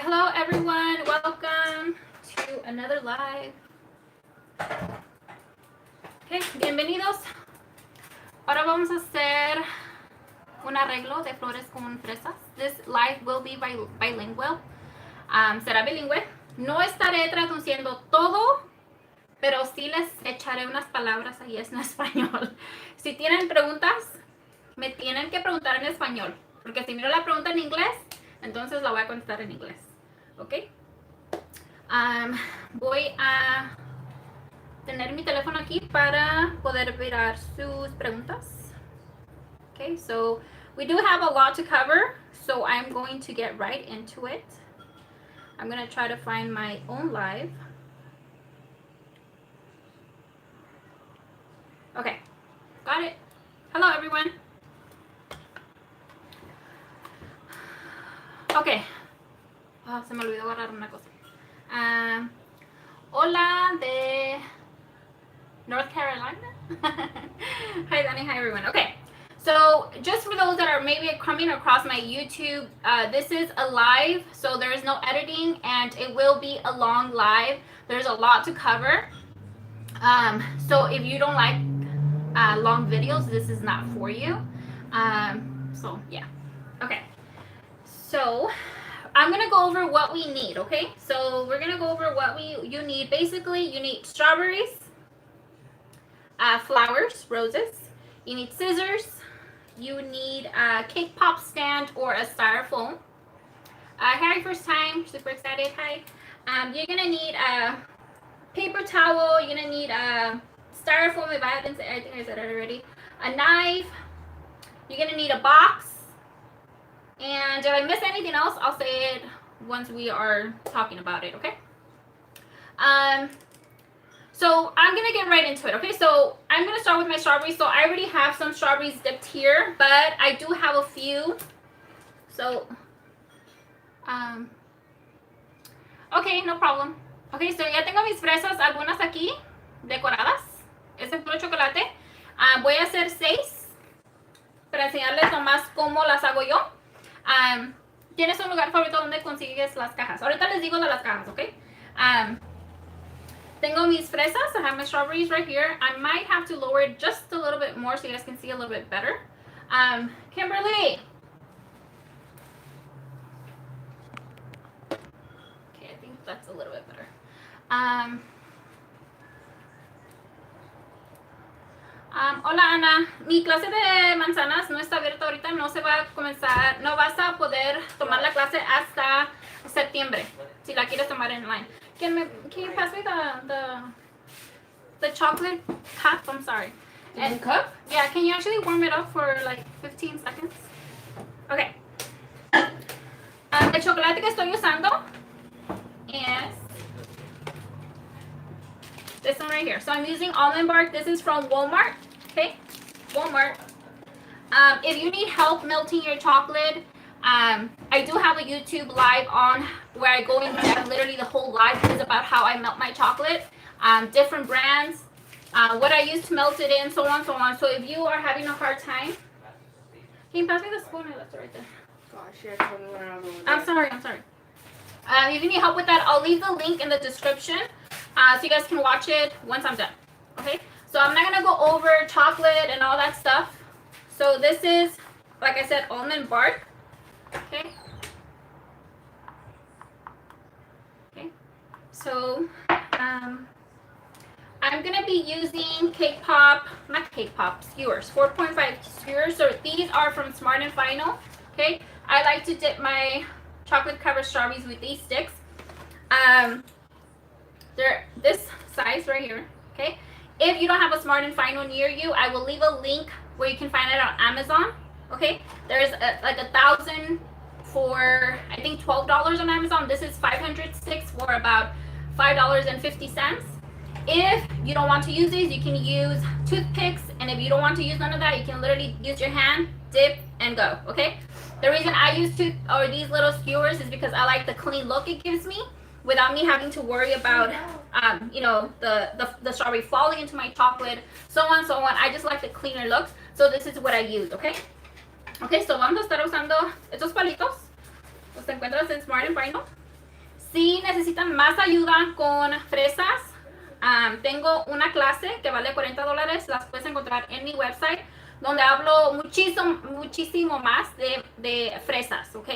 Hello everyone, welcome to another live. Okay, bienvenidos. Ahora vamos a hacer un arreglo de flores con fresas. This live will be bilingual. Será bilingüe. No estaré traduciendo todo, pero sí les echaré unas palabras ahí en español. Si tienen preguntas, me tienen que preguntar en español, porque si miro la pregunta en inglés, entonces la voy a contestar en inglés. ¿Ok? Voy a tener mi teléfono aquí para poder mirar sus preguntas. Okay, so we do have a lot to cover, so I'm going to get right into it. I'm going to try to find my own live. Okay, got it. Hello everyone. Okay. Oh, se me olvidó agarrar una cosa. Hola de North Carolina. Hi Danny, hi everyone. Okay, so just for those that are maybe coming across my YouTube, this is a live, so there is no editing and it will be a long live. There's a lot to cover. So if you don't like long videos, this is not for you. So yeah, okay. So I'm gonna go over what we need, okay? So we're gonna go over what you need. Basically, you need strawberries, flowers, roses. You need scissors. You need a cake pop stand or a styrofoam. Hi, first time, super excited. Hi. You're gonna need a paper towel. You're gonna need a styrofoam. If I haven't said, I think I said it already. A knife. You're gonna need a box. And if I miss anything else, I'll say it once we are talking about it, okay? So I'm going to get right into it, okay? So I'm going to start with my strawberries. So I already have some strawberries dipped here, but I do have a few. So, okay, no problem. Okay, so ya tengo mis fresas, algunas aquí, decoradas. Ese es puro chocolate. Voy a hacer 6 para enseñarles nomás cómo las hago yo. ¿Tienes un lugar favorito donde consigues las cajas? Ahorita les digo de las cajas, ¿ok? Tengo mis fresas. I have my strawberries right here. I might have to lower it just a little bit more so you guys can see a little bit better. Kimberly. Okay, I think that's a little bit better. Hola Ana, mi clase de manzanas no está abierta ahorita, no se va a comenzar, no vas a poder tomar la clase hasta septiembre, si la quieres tomar en line. Can you pass me the chocolate cup? I'm sorry. And cup? Yeah, can you actually warm it up for like 15 seconds? Okay. El chocolate que estoy usando is this one right here. So I'm using almond bark. This is from Walmart. Okay, Walmart. If you need help melting your chocolate, I do have a YouTube live on where I go in depth. Literally the whole live is about how I melt my chocolate, different brands, what I use to melt it in, so on, so on. So if you are having a hard time, can you pass me the spoon? I left it right there. Gosh, yeah, totally went around over there. I'm sorry. If you need help with that, I'll leave the link in the description so you guys can watch it once I'm done. Okay, so I'm not gonna go over chocolate and all that stuff. So this is, like I said, almond bark. Okay. So I'm gonna be using not cake pop skewers, 4.5 skewers. So these are from Smart and Final. Okay, I like to dip my chocolate covered strawberries with these sticks. They're this size right here. Okay, if you don't have a Smart and Final near you, I will leave a link where you can find it on Amazon. Okay, there's like 1,000 for I think $12 on Amazon. This is 500 sticks for about $5.50. If you don't want to use these, you can use toothpicks, and if you don't want to use none of that, you can literally use your hand, dip, and go. Okay, the reason I use these little skewers is because I like the clean look it gives me without me having to worry about you know, the strawberry falling into my chocolate, so on, so on. I just like the cleaner looks, so this is what I use. Okay, so vamos a estar usando estos palitos. Los encuentras en Smart and Final. Si necesitan más ayuda con fresas, tengo una clase que vale $40. Las puedes encontrar en mi website, donde hablo muchísimo más de fresas, ¿ok?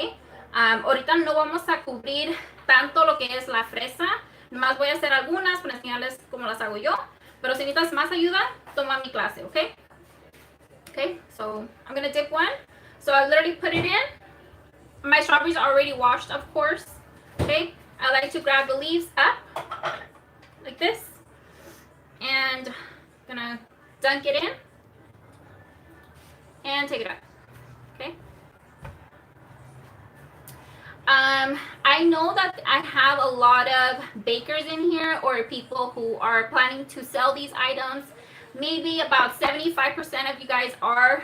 Ahorita no vamos a cubrir tanto lo que es la fresa. Más voy a hacer algunas para enseñarles cómo las hago yo. Pero si necesitas más ayuda, toma mi clase, ¿ok? Okay, so I'm gonna dip one. So I literally put it in. My strawberries are already washed, of course. Okay, I like to grab the leaves up like this, and gonna dunk it in and take it out. Okay. I know that I have a lot of bakers in here, or people who are planning to sell these items. Maybe about 75% of you guys are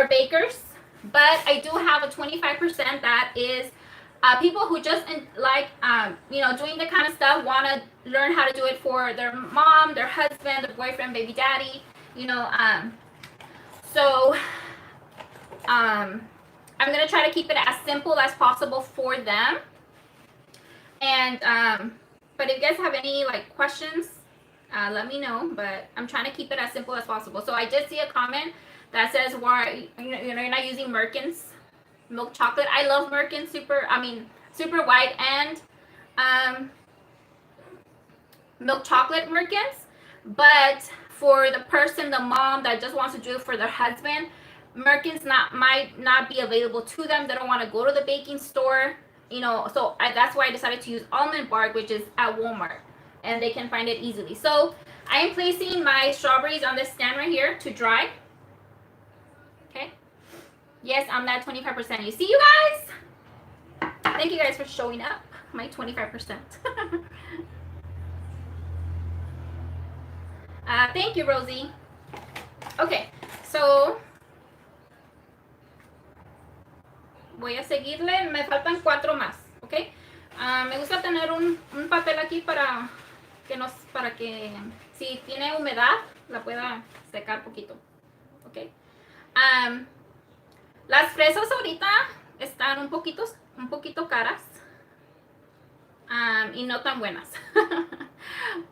bakers, but I do have a 25% that is people who just like doing the kind of stuff, want to learn how to do it for their mom, their husband, their boyfriend, baby daddy, so I'm gonna try to keep it as simple as possible for them. And but if you guys have any questions, let me know. But I'm trying to keep it as simple as possible. So I did see a comment that says, why you're not using Merkin's milk chocolate. I love Merkin super white and milk chocolate Merkins. But for the mom that just wants to do it for their husband, Merkin's might not be available to them. They don't want to go to the baking store, so that's why I decided to use almond bark, which is at Walmart, and they can find it easily. So I am placing my strawberries on this stand right here to dry. Okay. Yes, I'm that 25%. You see, you guys? Thank you guys for showing up. My 25%. Thank you, Rosie. Okay, so voy a seguirle. Me faltan 4 más, ¿ok? Me gusta tener un papel aquí para que si tiene humedad la pueda secar poquito, ¿ok? Las fresas ahorita están un poquito caras y no tan buenas.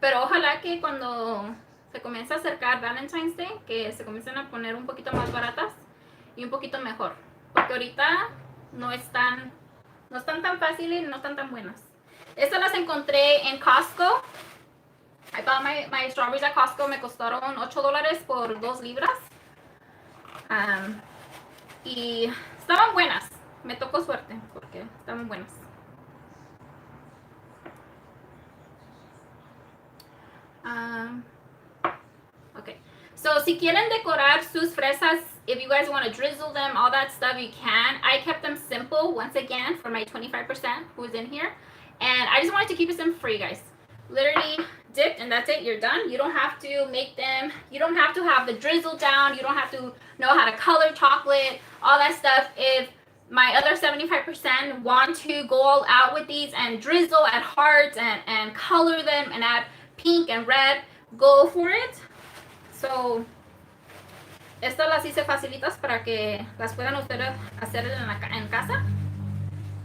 Pero ojalá que cuando se comience a acercar Valentine's Day, que se comiencen a poner un poquito más baratas y un poquito mejor. Porque ahorita no están tan fáciles y no están tan buenas. Estas las encontré en Costco. I bought my strawberries at Costco. Me costaron $8 por 2 libras. Y estaban buenas. Me tocó suerte porque estaban buenas. Okay. So si quieren decorar sus fresas, if you guys want to drizzle them, all that stuff, you can. I kept them simple, once again, for my 25% who is in here. And I just wanted to keep it simple for you guys. Literally dipped and that's it. You're done. You don't have to make them. You don't have to have the drizzle down. You don't have to know how to color chocolate, all that stuff. If my other 75% want to go all out with these and drizzle, add hearts and color them and add pink and red, go for it. So estas las hice facilitas para que las puedan ustedes hacer en casa,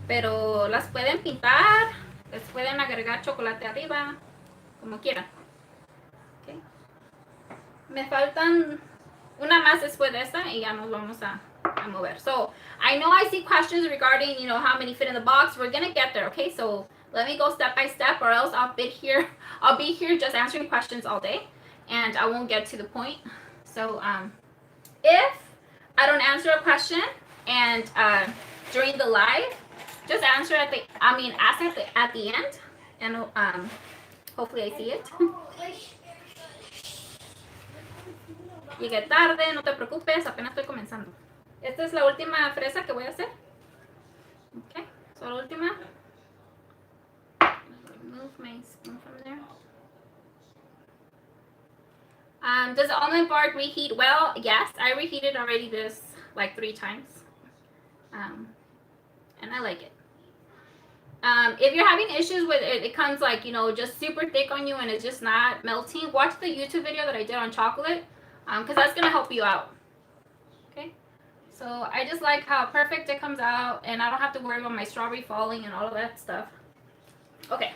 pero las pueden pintar, les pueden agregar chocolate arriba, como quieran. Okay. Me faltan una más después de esta y ya nos vamos a mover. So I know I see questions regarding how many fit in the box. We're gonna get there, okay? So let me go step by step, or else I'll be here just answering questions all day and I won't get to the point. So if I don't answer a question and during the live, just answer ask at the end, and hopefully I see it. Llegué tarde, no te preocupes, apenas estoy comenzando. Esta es la última fresa que voy a hacer. Okay, so la última. Remove my spoon from there. Does the almond bark reheat well? Yes, I reheated already this like 3 times. And I like it. If you're having issues with it, it comes like, just super thick on you and it's just not melting, watch the YouTube video that I did on chocolate, because that's going to help you out. Okay, So I just like how perfect it comes out, and I don't have to worry about my strawberry falling and all of that stuff. Okay,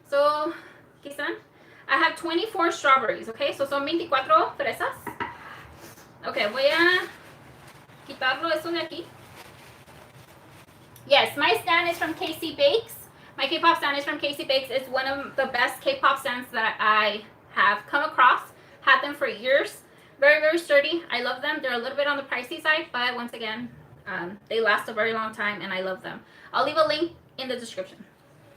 so aquí están. I have 24 strawberries, okay? So son 24 fresas. Okay, voy a quitarlo eso de aquí. Yes, my stand is from Casey Bakes. My K-pop stand is from Casey Bakes. It's one of the best K-pop stands that I have come across. Had them for years. Very, very sturdy. I love them. They're a little bit on the pricey side, but once again, they last a very long time, and I love them. I'll leave a link in the description.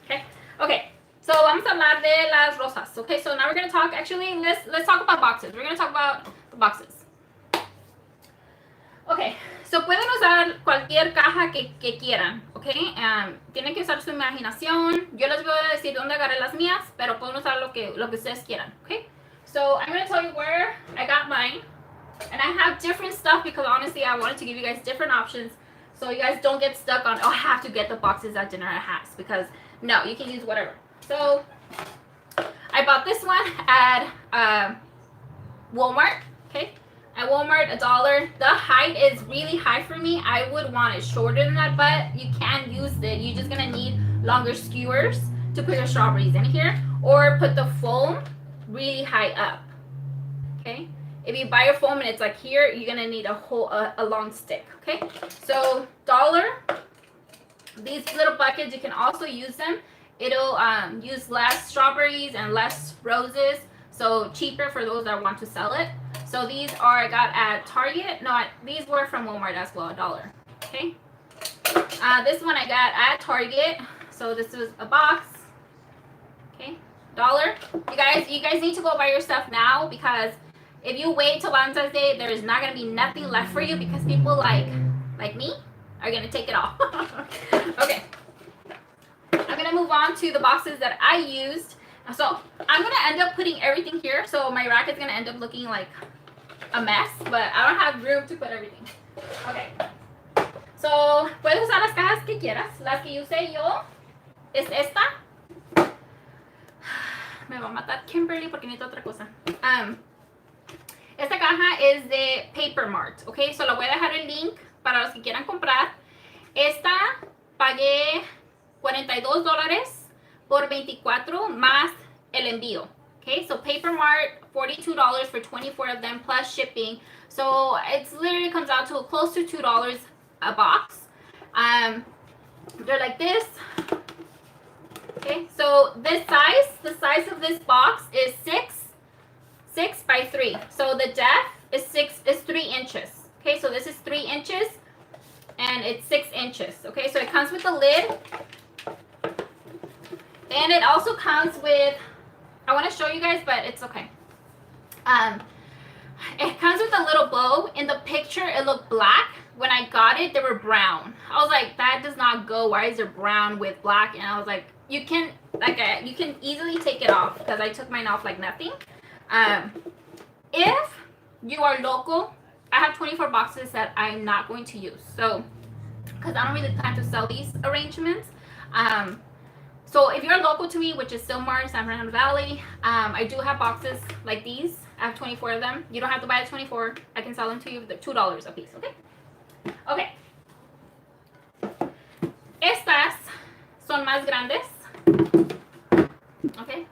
Okay? Okay. So vamos a hablar de las rosas. Okay, so now we're going to talk, actually, let's talk about boxes. We're going to talk about the boxes. Okay, so pueden usar cualquier caja que quieran, okay? Tienen que usar su imaginación. Yo les voy a decir dónde agarré las mías, pero pueden usar lo que ustedes quieran, okay? So I'm going to tell you where I got mine. And I have different stuff because honestly I wanted to give you guys different options so you guys don't get stuck on, oh, I have to get the boxes that Dinner has, because no, you can use whatever. So I bought this one at Walmart, okay? At Walmart, $1. The height is really high for me. I would want it shorter than that, but you can use it. You're just gonna need longer skewers to put your strawberries in here, or put the foam really high up, okay? If you buy your foam and it's like here, you're gonna need a long stick, okay? So $1. These little buckets, you can also use them. It'll use less strawberries and less roses, so cheaper for those that want to sell it. So these I got at Target. No, these were from Walmart as well, $1. Okay. This one I got at Target. So this was a box. Okay, $1. You guys need to go buy your stuff now, because if you wait till Valentine's Day, there is not gonna be nothing left for you, because people like me are gonna take it all. Okay. I'm gonna move on to the boxes that I used. So I'm gonna end up putting everything here. So my rack is gonna end up looking like a mess, but I don't have room to put everything. Okay. So puedes usar las cajas que quieras. Las que usé yo es esta. Me va a matar Kimberly porque necesito otra cosa. Esta caja es de Paper Mart, ok. So le voy a dejar el link para los que quieran comprar. Esta pagué $42 por 24 más el envío. Okay, so Paper Mart, $42 for 24 of them plus shipping. So it literally comes out to close to $2 a box. They're like this. Okay, so this size, the size of this box is 6 by 3. So the depth is 3 inches. Okay, so this is 3 inches and it's 6 inches. Okay, so it comes with a lid. And it also comes with, I want to show you guys, but it's okay. It comes with a little bow. In the picture, it looked black. When I got it, they were brown. I was like, that does not go. Why is it brown with black? And I was like, you can easily take it off, because I took mine off like nothing. If you are local, I have 24 boxes that I'm not going to use. So, because I don't really plan to sell these arrangements. So if you're local to me, which is Silmar, San Fernando Valley, I do have boxes like these. I have 24 of them. You don't have to buy the 24. I can sell them to you for $2 a piece, okay? Okay. Estas son más grandes. Okay.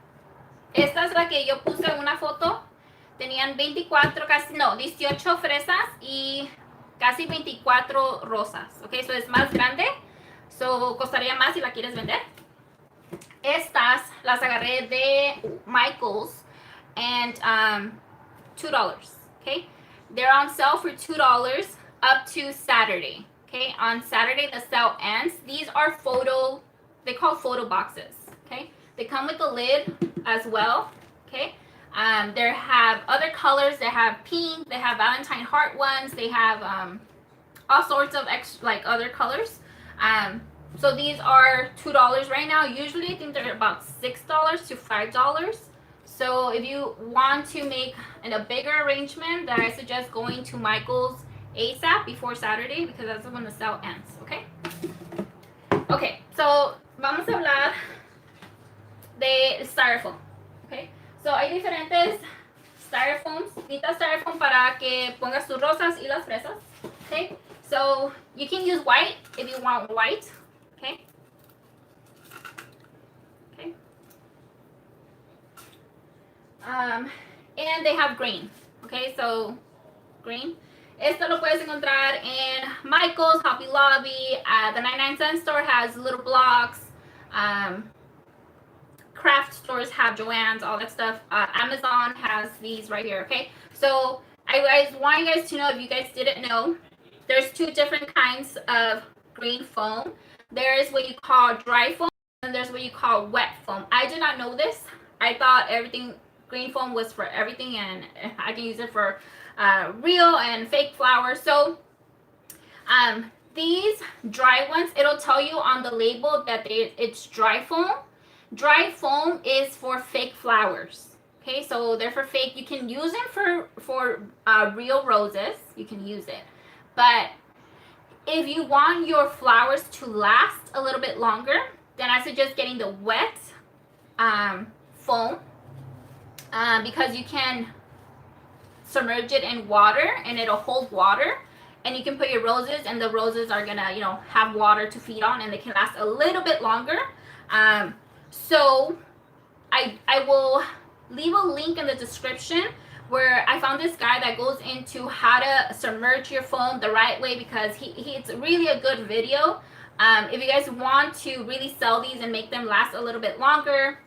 Esta es la que yo puse una foto. Tenían 18 fresas y casi 24 rosas. Okay, so es más grande. So costaría más si la quieres vender. Estas las agarré de Michael's and $2. Okay, they're on sale for $2 up to Saturday. Okay, on Saturday the sale ends. These are they call photo boxes. Okay, they come with a lid as well. Okay, they have other colors. They have pink. They have Valentine heart ones. They have all sorts of other colors. So these are $2 right now. Usually I think they're about $6 to $5. So if you want to make a bigger arrangement, then I suggest going to Michael's ASAP before Saturday, because that's when the sale ends, okay? Okay, so vamos a hablar de Styrofoam, okay? So hay diferentes Styrofoams. Necesitas Styrofoam para que pongas tus rosas y las fresas, okay? So you can use white if you want white. Okay. Okay. And they have green. Okay, so green. Esto lo puedes encontrar en Michael's, Hobby Lobby. The 99-cent store has little blocks. Craft stores have Joann's, all that stuff. Amazon has these right here, okay? So I want you guys to know, if you guys didn't know, there's two different kinds of green foam. There's what you call dry foam, and there's what you call wet foam. I did not know this. I thought everything, green foam was for everything, and I can use it for real and fake flowers. So these dry ones, it'll tell you on the label that it's dry foam. Dry foam is for fake flowers. Okay, so they're for fake. You can use it for real roses. You can use it. But if you want your flowers to last a little bit longer, then I suggest getting the wet foam because you can submerge it in water and it'll hold water. And you can put your roses, and the roses are gonna, you know, have water to feed on, and they can last a little bit longer. So I will leave a link in the description where I found this guy that goes into how to submerge your foam the right way, because it's really a good video. If you guys want to really sell these and make them last a little bit longer,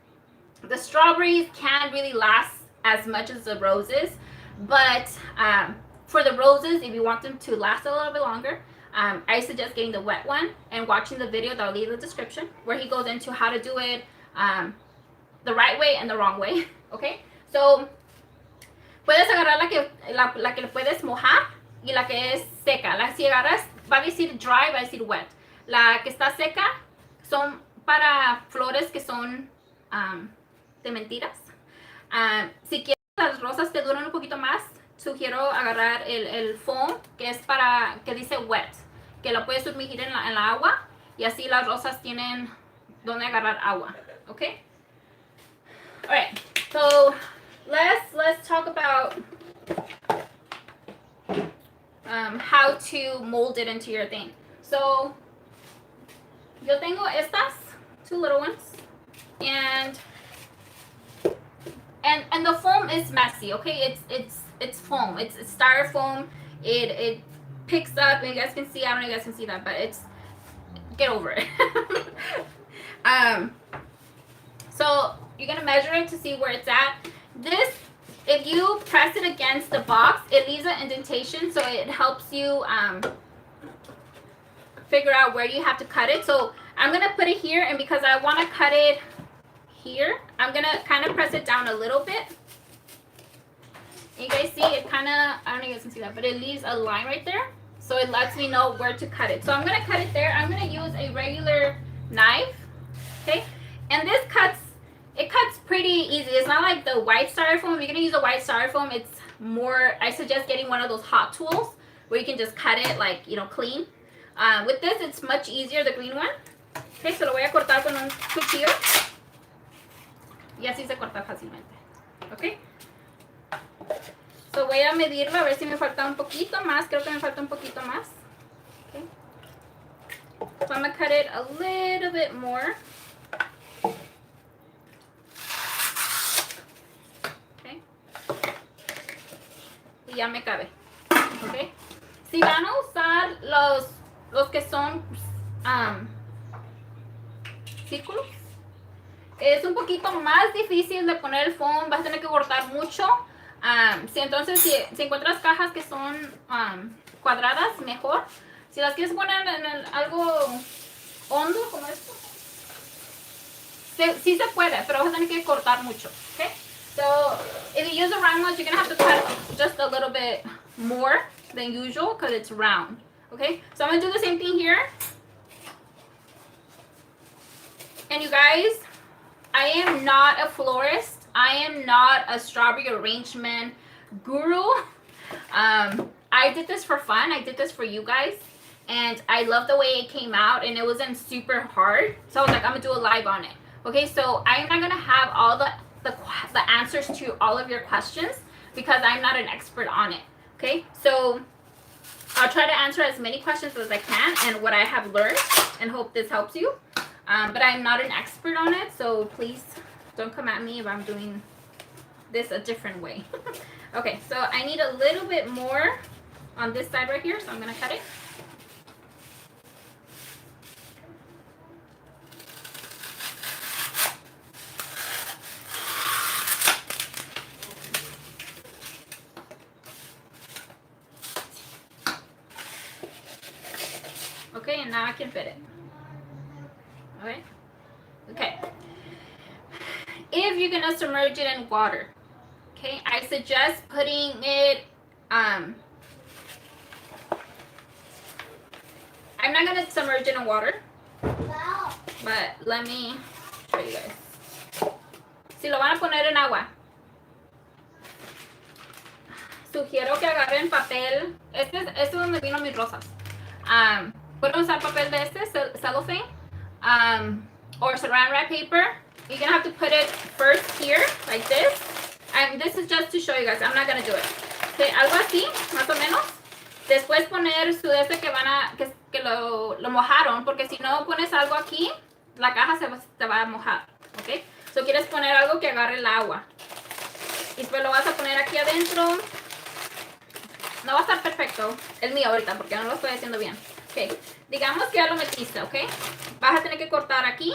the strawberries can't really last as much as the roses, but for the roses, if you want them to last a little bit longer, I suggest getting the wet one and watching the video that I'll leave in the description where he goes into how to do it the right way and the wrong way. Okay, so puedes agarrar la que puedes mojar y la que es seca. Si agarras, va a decir dry, va a decir wet. La que está seca son para flores que son de mentiras. Si quieres las rosas te duran un poquito más, sugiero agarrar el foam que es para, que dice wet, que lo puedes sumergir en la agua y así las rosas tienen donde agarrar agua. Okay. All right. So let's talk about how to mold it into your thing. So yo tengo estas two little ones, and the foam is messy. Okay, it's foam. It's styrofoam. It picks up, and you guys can see. I don't know if you guys can see that, but it's, get over it. So you're gonna measure it to see where it's at. This, if you press it against the box, it leaves an indentation, so it helps you figure out where you have to cut it. So I'm gonna put it here, and because I want to cut it here, I'm gonna kind of press it down a little bit. You guys see it kind of, I don't know if you guys can see that, but it leaves a line right there, so it lets me know where to cut it. So I'm gonna cut it there. I'm gonna use a regular knife, okay? And this cuts, it cuts pretty easy. It's not like the white styrofoam. If you're gonna use a white styrofoam, it's more, I suggest getting one of those hot tools where you can just cut it like, you know, clean. With this, it's much easier, the green one. Okay, so lo voy a cortar con un cuchillo. Y así se corta fácilmente. Okay. So voy a medirlo a ver si me falta un poquito más. Creo que me falta un poquito más. Okay. So I'm gonna cut it a little bit more. Okay. Y ya me cabe. Okay. Si van a usar los que son círculos, es un poquito más difícil de poner el foam, vas a tener que cortar mucho. Entonces, si encuentras cajas que son cuadradas, mejor. Si las quieres poner en algo hondo como esto, sí se puede, pero vas a tener que cortar mucho. Okay? So, if you use a round one, you're going to have to cut just a little bit more than usual because it's round. Okay? So, I'm going to do the same thing here. And you guys, I am not a florist. I am not a strawberry arrangement guru. I did this for fun. I did this for you guys. And I love the way it came out. And it wasn't super hard. So I was like, I'm going to do a live on it. Okay, so I'm not going to have all the answers to all of your questions because I'm not an expert on it. Okay, so I'll try to answer as many questions as I can and what I have learned, and hope this helps you. But I'm not an expert on it, so please don't come at me if I'm doing this a different way. Okay, so I need a little bit more on this side right here, so I'm gonna cut it. Okay, and now I can fit it. Okay. Okay. If you're gonna submerge it in water, okay, I suggest putting it. I'm not gonna submerge it in water, but let me show you guys. Si lo van a poner en agua, sugiero que agarren papel. Este es donde vino mis rosas. Pueden usar papel de este, cellophane, or saran wrap paper. You're gonna have to put it first here, like this. And this is just to show you guys. I'm not gonna do it. Okay, algo así, más o menos. Después poner su este que van a, que lo mojaron, porque si no pones algo aquí, la caja se va a mojar. Okay. So quieres poner algo que agarre el agua. Y después lo vas a poner aquí adentro. No va a estar perfecto el mío ahorita, porque no lo estoy haciendo bien. Okay, digamos que ya lo metiste, okay? Vas a tener que cortar aquí.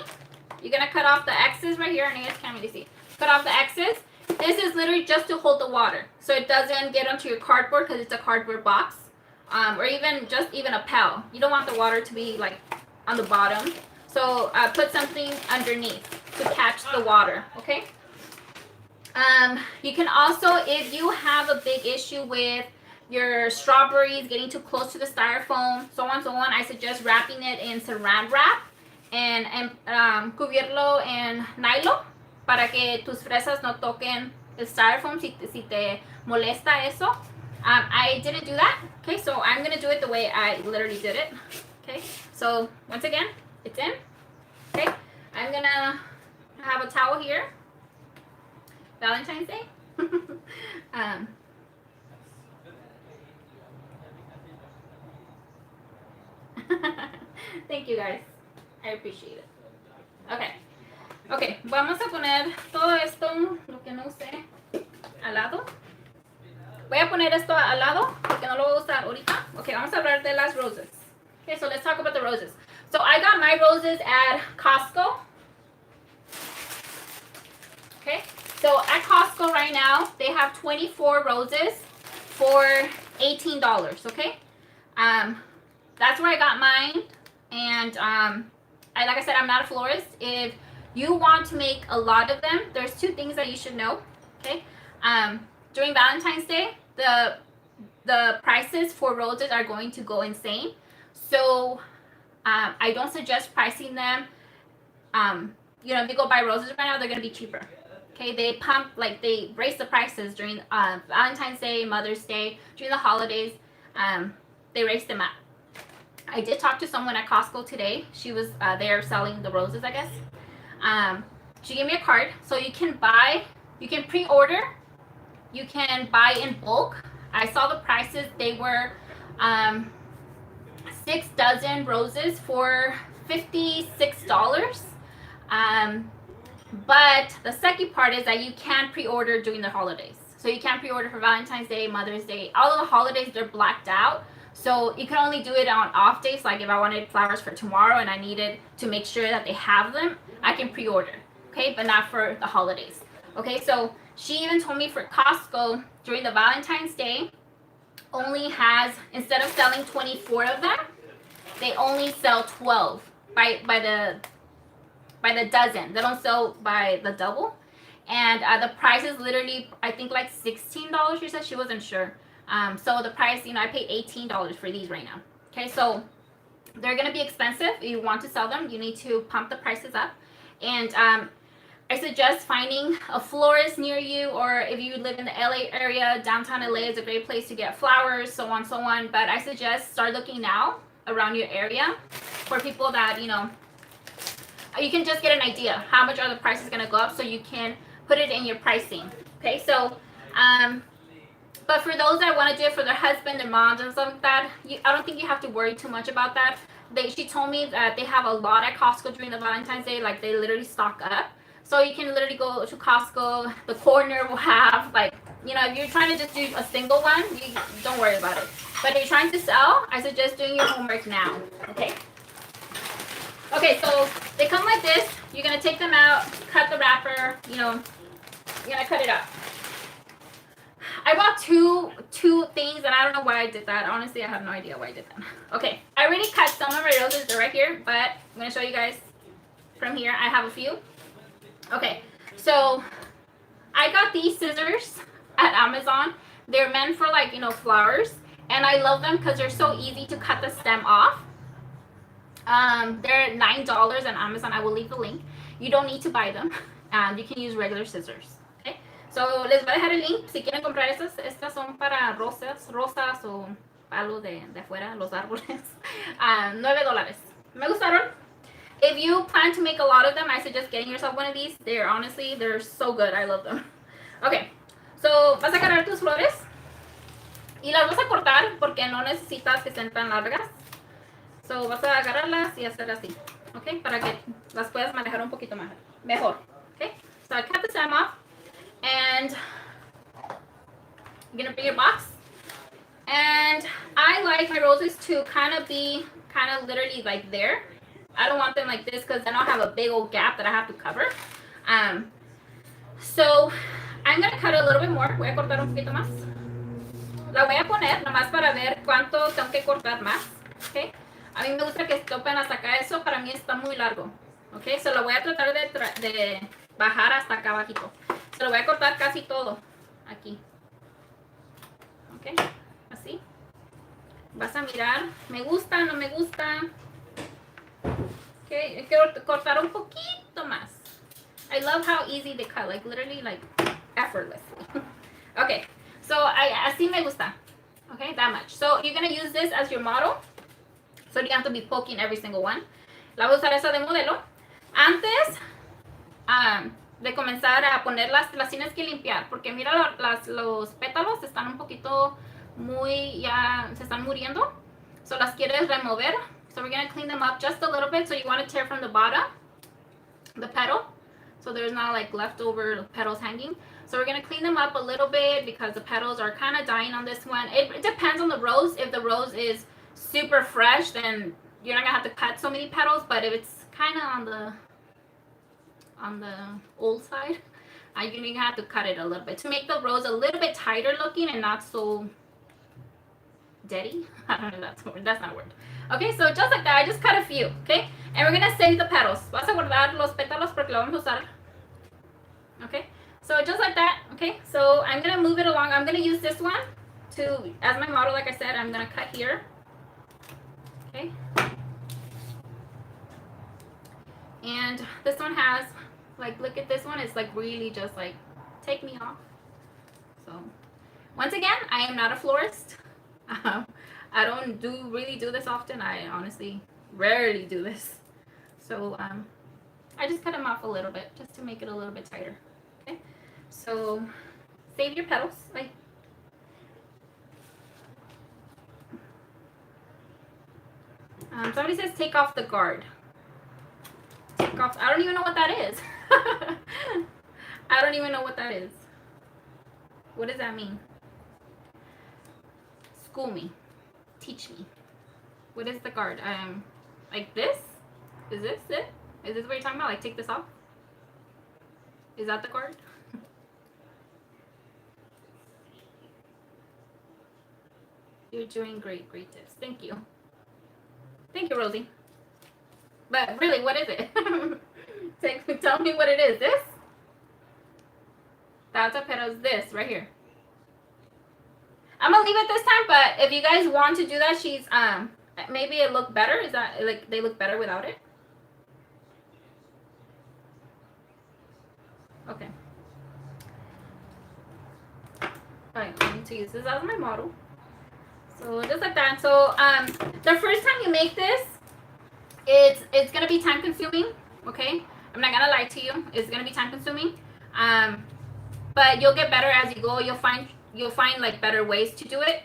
You're gonna cut off the excess right here, and you guys can't really see. Cut off the excess. This is literally just to hold the water, so it doesn't get onto your cardboard, because it's a cardboard box, or even a pail. You don't want the water to be like on the bottom, so put something underneath to catch the water, okay? You can also, if you have a big issue with your strawberries getting too close to the styrofoam, so on, I suggest wrapping it in saran wrap and cubrirlo en nylon para que tus fresas no toquen el styrofoam si te molesta eso. I didn't do that, okay, so I'm going to do it the way I literally did it, okay? So once again, it's in, okay? I'm going to have a towel here, Valentine's Day. Thank you guys. I appreciate it. Okay. Okay, vamos a poner todo esto, lo que no usé, al lado. Voy a poner esto al lado porque no lo voy a usar ahorita. Okay, vamos a hablar de las roses. Okay, so let's talk about the roses. So I got my roses at Costco. Okay, so at Costco right now, they have 24 roses for $18, okay? That's where I got mine, and like I said, I'm not a florist. If you want to make a lot of them, there's two things that you should know, okay? During Valentine's Day, the prices for roses are going to go insane, so I don't suggest pricing them. You know, if you go buy roses right now, they're going to be cheaper. Okay, they raise the prices during Valentine's Day, Mother's Day, during the holidays. They raise them up. I did talk to someone at Costco today. She was there selling the roses, I guess. She gave me a card, so you can pre-order, you can buy in bulk. I saw the prices. They were 6 dozen roses for $56. But the second part is that you can pre-order during the holidays. So you can pre-order for Valentine's Day, Mother's Day. All of the holidays, they're blacked out. So you can only do it on off days. Like if I wanted flowers for tomorrow and I needed to make sure that they have them, I can pre-order. Okay, but not for the holidays. Okay, so she even told me for Costco during the Valentine's Day, only has, instead of selling 24 of them, they only sell 12 by the dozen. They don't sell by the double. And the price is literally, I think, like $16. She said she wasn't sure. So the price, you know, I paid $18 for these right now. Okay, so they're going to be expensive. If you want to sell them, you need to pump the prices up. And I suggest finding a florist near you, or if you live in the LA area, downtown LA is a great place to get flowers, so on, so on. But I suggest start looking now around your area for people that, you know, you can just get an idea how much are the prices going to go up, so you can put it in your pricing. Okay, so But for those that want to do it for their husband, their moms, and stuff like that, I don't think you have to worry too much about that. She told me that they have a lot at Costco during the Valentine's Day. Like, they literally stock up. So you can literally go to Costco. The corner will have, like, you know, if you're trying to just do a single one, you don't worry about it. But if you're trying to sell, I suggest doing your homework now. Okay? Okay, so they come like this. You're going to take them out, cut the wrapper, you know, you're going to cut it up. I bought two things, and I don't know why I did that. Honestly, I have no idea why I did that. Okay, I already cut some of my roses. They're right here, but I'm going to show you guys from here. I have a few. Okay, so I got these scissors at Amazon. They're meant for, like, you know, flowers, and I love them because they're so easy to cut the stem off. They're $9 on Amazon. I will leave the link. You don't need to buy them. You can use regular scissors. Okay, so les voy a dejar el link si quieren comprar estas. Estas son para rosas o palos de afuera, los árboles. $9. Me gustaron. If you plan to make a lot of them, I suggest getting yourself one of these. They're so good. I love them. Okay, so vas a agarrar tus flores y las vas a cortar porque no necesitas que sean tan largas. So vas a agarrarlas y hacer así, okay, para que las puedas manejar un poquito mejor. Okay, so I cut the stem off, and you're gonna bring your box. And I like my roses to kind of be literally like there. I don't want them like this because then I'll have a big old gap that I have to cover. So I'm going to cut a little bit more. Voy a cortar un poquito más. La voy a poner nomás para ver cuánto tengo que cortar más. Okay. A mí me gusta que topen hasta acá. Eso para mí está muy largo. Okay. So lo voy a tratar de bajar hasta acá abajito. Se lo voy a cortar casi todo aquí. Okay. Así. Vas a mirar. Me gusta, no me gusta. Okay, quiero cortar un poquito más. I love how easy they cut, like literally, like effortlessly. Okay, so así me gusta. Okay, that much. So you're gonna use this as your model. So you have to be poking every single one. La voy a usar esa de modelo. Antes de comenzar a ponerlas, las tienes que limpiar porque mira los pétalos están un poquito ya se están muriendo. So las quieres remover. So we're going to clean them up just a little bit. So you want to tear from the bottom, the petal. So there's not like leftover petals hanging. So we're going to clean them up a little bit because the petals are kind of dying on this one. It depends on the rose. If the rose is super fresh, then you're not going to have to cut so many petals. But if it's kind of on the old side, you're going to have to cut it a little bit to make the rose a little bit tighter looking and not so deady. I don't know if that's not a word. Okay, so just like that, I just cut a few, okay? And we're gonna save the petals. Vas a guardar los pétalos porque lo vamos a usar. Okay, so just like that, okay? So I'm gonna move it along. I'm gonna use this one as my model, like I said. I'm gonna cut here, okay? And this one has, like, look at this one. It's like really just like, take me off. So once again, I am not a florist. I don't really do this often. I honestly rarely do this. So I just cut them off a little bit just to make it a little bit tighter. Okay, so save your petals. Like, somebody says take off the guard. Take off. I don't even know what that is. I don't even know what that is. What does that mean? School me. Teach me. What is the guard? Like this? Is this it? Is this what you're talking about? Like, take this off? Is that the guard? You're doing great. Great tips. Thank you. Thank you, Rosie. But really, what is it? Tell me what it is. This? That's a petal. This right here. I'm gonna leave it this time, but if you guys want to do that, she's maybe it look better. Is that like they look better without it? Okay. Alright, I need to use this as my model. So just like that. So the first time you make this, it's gonna be time consuming. Okay, I'm not gonna lie to you. It's gonna be time consuming. But you'll get better as you go. You'll find you'll find like better ways to do it.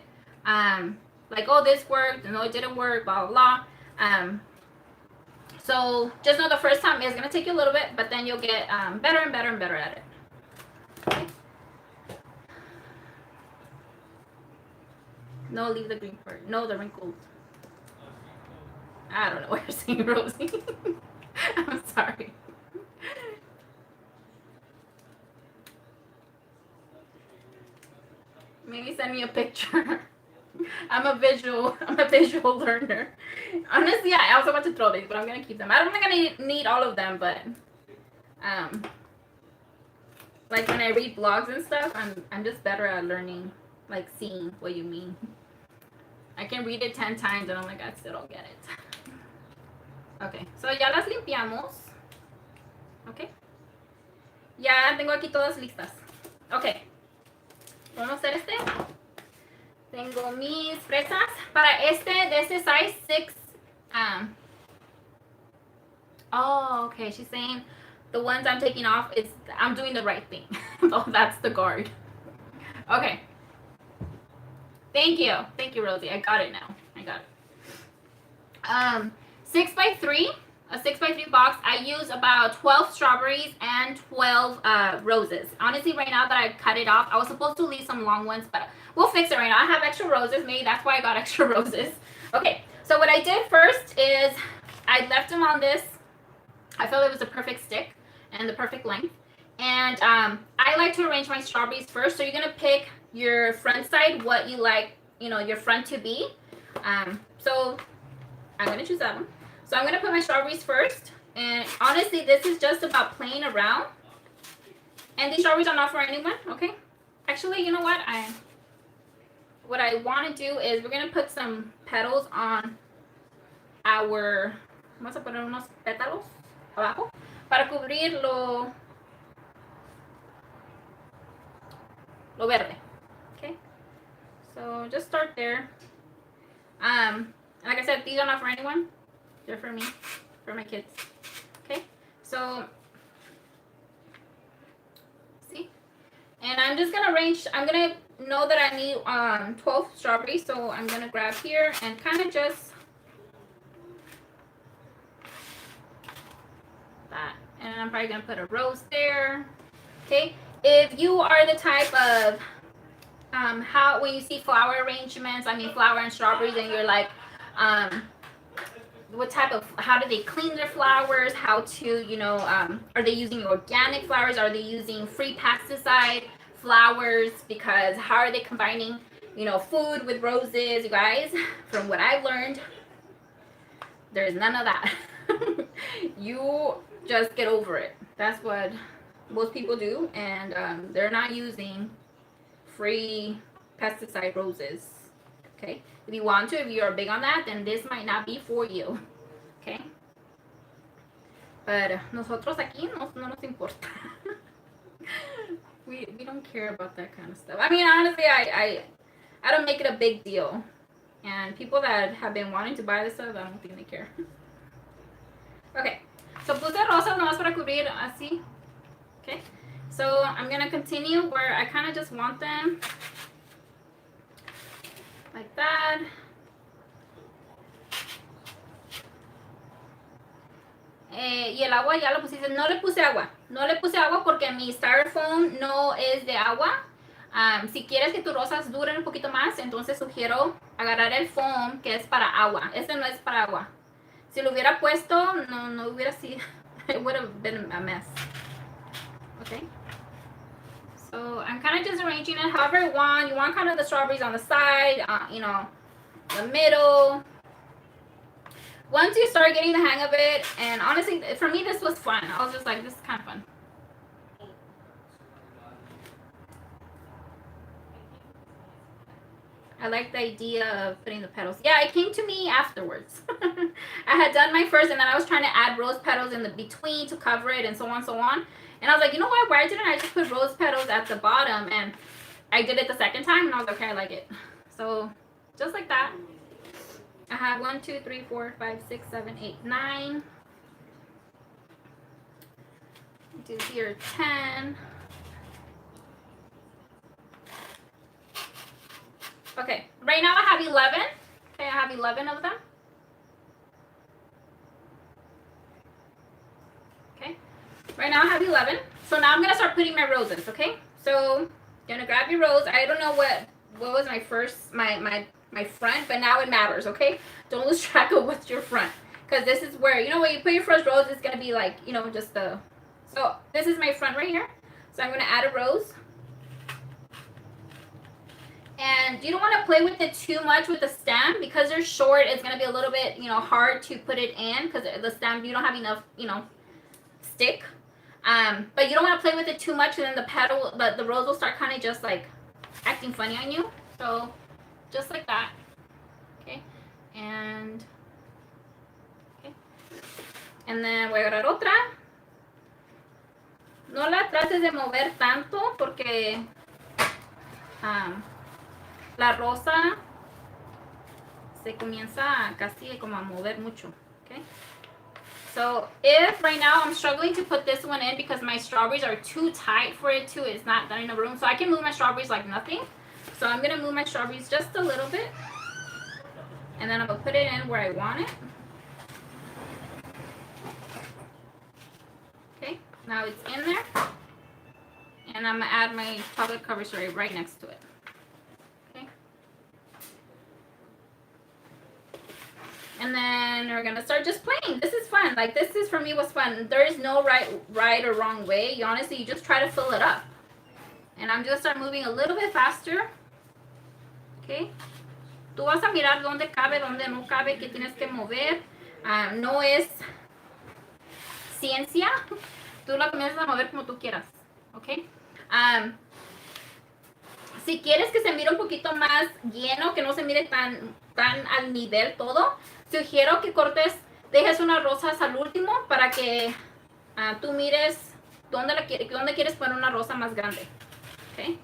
Like, oh, this worked, no, it didn't work, blah, blah, blah. So just know the first time is going to take you a little bit, but then you'll get better and better and better at it. Okay. No, leave the green part. No, the wrinkled. I don't know what you're saying, Rosie. I'm sorry. Maybe send me a picture. I'm a visual learner. Honestly, I also want to throw these, but I'm gonna keep them. I don't think I need all of them, but like when I read blogs and stuff, I'm just better at learning, like seeing what you mean. I can read it 10 times and I'm like, I still don't get it. Okay, so ya las limpiamos. Okay. Ya tengo aquí todas listas. Okay. Vamos a hacer este. Tengo mis fresas. Para de este size 6. Oh, okay. She's saying the ones I'm taking off I'm doing the right thing. Oh, that's the guard. Okay. Thank you. Thank you, Rosie. I got it now. I got it. 6x3. A 6x3 box. I use about 12 strawberries and 12 roses. Honestly, right now that I cut it off, I was supposed to leave some long ones, but we'll fix it right now. I have extra roses. Maybe that's why I got extra roses. Okay, so what I did first is I left them on this. I felt it was the perfect stick and the perfect length. And I like to arrange my strawberries first. So you're going to pick your front side, what you like, your front to be. So I'm going to choose that one. So I'm going to put my strawberries first. And honestly, this is just about playing around. And these strawberries are not for anyone, okay? Actually, you know what? What I want to do is we're going to put some petals on our... Vamos a poner unos pétalos abajo para cubrir lo verde. Okay? So just start there. Like I said, these are not for anyone. They're for me, for my kids. Okay, so see, and I'm just gonna arrange. I'm gonna know that I need 12 strawberries, so I'm gonna grab here and kind of just that, and I'm probably gonna put a rose there. Okay, if you are the type of when you see flower arrangements, flower and strawberries, and you're like how do they clean their flowers, how to, are they using organic flowers, are they using free pesticide flowers, because how are they combining, food with roses, you guys? From what I've learned, there's none of that. You just get over it. That's what most people do, and they're not using free pesticide roses. Okay, if you want to, if you are big on that, then this might not be for you. Okay, but nosotros aquí no nos importa. we don't care about that kind of stuff. Honestly, I don't make it a big deal, and people that have been wanting to buy this stuff, I don't think they care. Okay, so puse rosas nomás para cubrir así. Okay, so I'm gonna continue where I kind of just want them like that. Y el agua ya lo pusiste. No le puse agua. No le puse agua porque mi styrofoam no es de agua. Si quieres que tus rosas duren un poquito más, entonces sugiero agarrar el foam que es para agua. Este no es para agua. Si lo hubiera puesto, no hubiera sido. It would have been a mess. Okay. So I'm kind of just arranging it however you want. You want kind of the strawberries on the side, the middle. Once you start getting the hang of it, and honestly, for me, this was fun. I was just like, this is kind of fun. I like the idea of putting the petals. Yeah, it came to me afterwards. I had done my first, and then I was trying to add rose petals in the between to cover it, and so on, so on. And I was like, you know what? Why didn't I just put rose petals at the bottom? And I did it the second time, and I was like, okay, I like it. So just like that. I have 1, 2, 3, 4, 5, 6, 7, 8, 9. Do here 10. have 11. Okay, I have 11 of them. Okay, right now I have 11. So now I'm gonna start putting my roses. Okay, so you're gonna grab your rose. I don't know what was my first my front, but now it matters. Okay, don't lose track of what's your front, because this is where, you know, when you put your first rose, it's gonna be like, you know, just the. So this is my front right here. So I'm gonna add a rose. And you don't want to play with it too much with the stem, because they're short. It's going to be a little bit, you know, hard to put it in, because the stem, you don't have enough, you know, stick. But you don't want to play with it too much, and then the petal, the rose will start kind of just like acting funny on you. So just like that. Okay. And then voy a agarrar otra. No la trates de mover tanto, porque la rosa se comienza casi como a mover mucho. Okay. So if right now I'm struggling to put this one in because my strawberries are too tight for it to, it's not got enough room. So I can move my strawberries like nothing. So I'm going to move my strawberries just a little bit. And then I'm going to put it in where I want it. Okay, now it's in there. And I'm going to add my chocolate cover spray right next to it. Okay. And then we're going to start just playing. This is fun. Like, this is, for me, was fun. There is no right or wrong way. You honestly, you just try to fill it up. And I'm just start moving a little bit faster. Okay. Tú vas a mirar dónde cabe, dónde no cabe, qué tienes que mover. No es ciencia. Tú lo comienzas a mover como tú quieras. Okay. Si quieres que se mire un poquito más lleno, que no se mire tan al nivel todo, sugiero que dejes unas rosas al último para que tú mires dónde quieres poner una rosa más grande. Okay?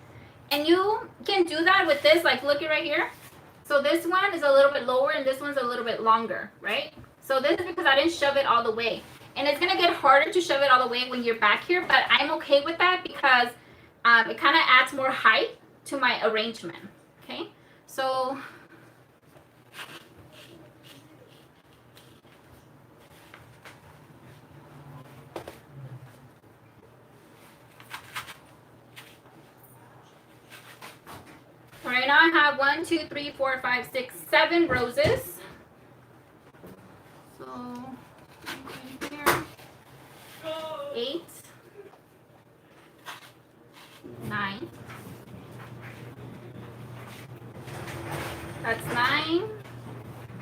And you can do that with this, like look right here. So this one is a little bit lower and this one's a little bit longer, right? So this is because I didn't shove it all the way. And it's going to get harder to shove it all the way when you're back here, but I'm okay with that because it kind of adds more height to my arrangement. Okay, so right now I have 1, 2, 3, 4, 5, 6, 7 roses. So here, 8, 9. That's 9.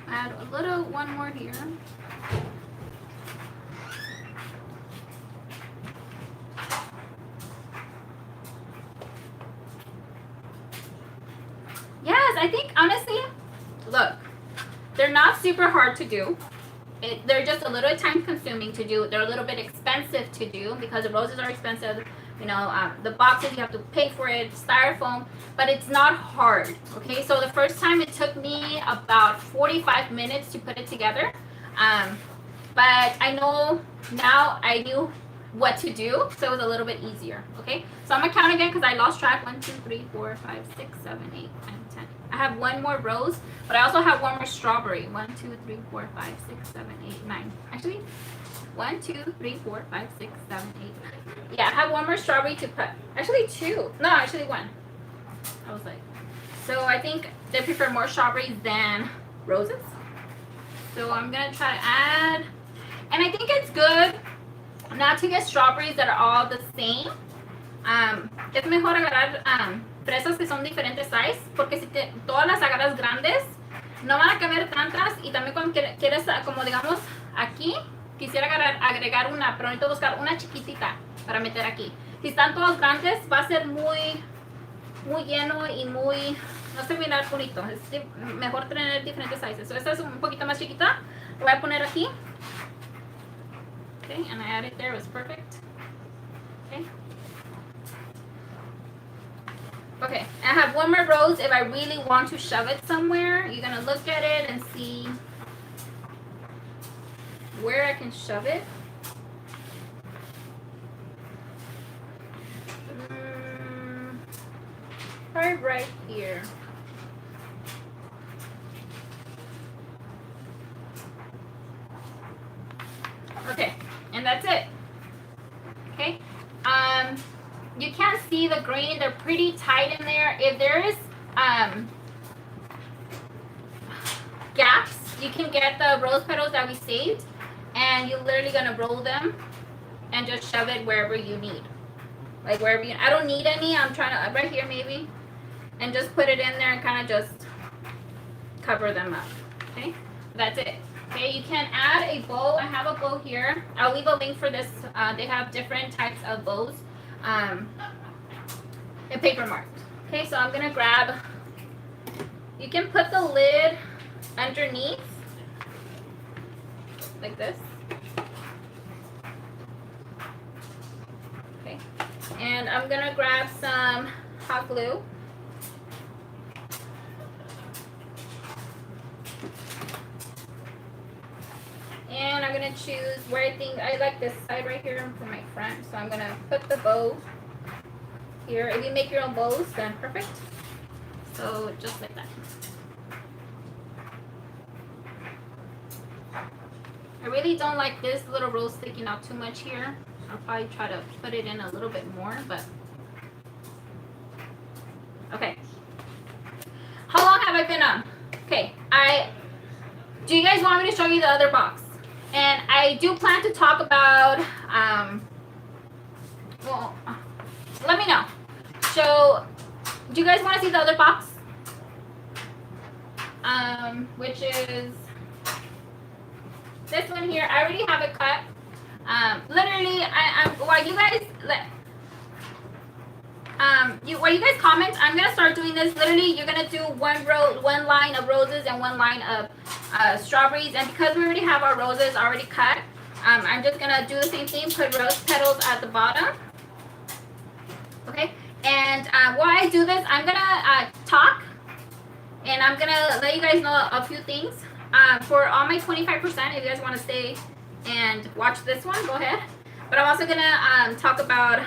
Add a little, one more here. Yes, I think honestly, look, they're not super hard to do. They're just a little time consuming to do. They're a little bit expensive to do because the roses are expensive. You know, the boxes, you have to pay for it, styrofoam, but it's not hard, okay? So the first time it took me about 45 minutes to put it together, but I know now I knew what to do, so it was a little bit easier, okay? So I'm gonna count again because I lost track. 1, 2, 3, 4, 5, 6, 7, 8, 9, 10. I have one more rose, but I also have one more strawberry. 1, 2, 3, 4, 5, 6, 7, 8, 9. Actually, 1, 2, 3, 4, 5, 6, 7, 8, 9. Yeah, I have one more strawberry to put. Actually, 2. No, actually 1. I was like, so I think they prefer more strawberries than roses. So I'm gonna try to add, and I think it's good not to get strawberries that are all the same. Es mejor agarrar fresas que son diferentes size, porque si todas las agarras grandes, no van a caber tantas, y también cuando quieres, como digamos aquí, quisiera agregar una, pero necesito buscar una chiquitita para meter aquí. Si están todos grandes, va a ser muy lleno y muy, no se mira bonito. Es mejor tener diferentes sizes. So, esta es un poquito más chiquita. Lo voy a poner aquí. Okay, and I added there. It was perfect. Okay. Okay, I have one more rose. If I really want to shove it somewhere, you're going to look at it and see where I can shove it. Probably right here. that's it. Okay. You can't see the green. They're pretty tight in there. If there is gaps, you can get the rose petals that we saved, and you're literally gonna roll them and just shove it wherever you need. Like wherever you, I don't need any. I'm trying to, right here maybe, and just put it in there and kind of just cover them up. Okay, that's it. Okay, you can add a bow. I have a bow here. I'll leave a link for this. They have different types of bows. And paper marked. Okay, so I'm gonna grab. You can put the lid underneath, like this. Okay, and I'm gonna grab some hot glue. And I'm gonna choose where I think I like this side right here for my front. So I'm gonna put the bow here. If you make your own bows, then perfect. So just like that. I really don't like this little rose sticking out too much here. I'll probably try to put it in a little bit more, but okay. How long have I been on? Okay, do you guys want me to show you the other box? And I do plan to talk about, well, let me know. So, do you guys want to see the other box? Which is this one here. I already have it cut. Literally, while you guys, while you guys comment, I'm gonna start doing this. Literally, you're gonna do one line of roses and one line of strawberries. And because we already have our roses already cut, I'm just gonna do the same thing. Put rose petals at the bottom. Okay. And while I do this, I'm gonna talk, and I'm gonna let you guys know a few things. For all my 25%, if you guys want to stay and watch this one, go ahead. But I'm also gonna talk about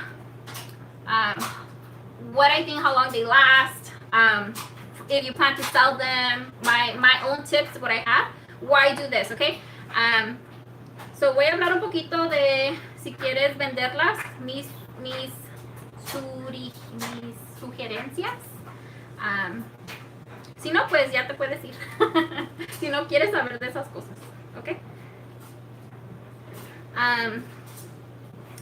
what I think, how long they last, if you plan to sell them, my own tips, what I have, why I do this, okay? So voy a hablar un poquito de si quieres venderlas, mis sugerencias. Si no, pues ya te puedes ir. Si no quieres saber de esas cosas, okay?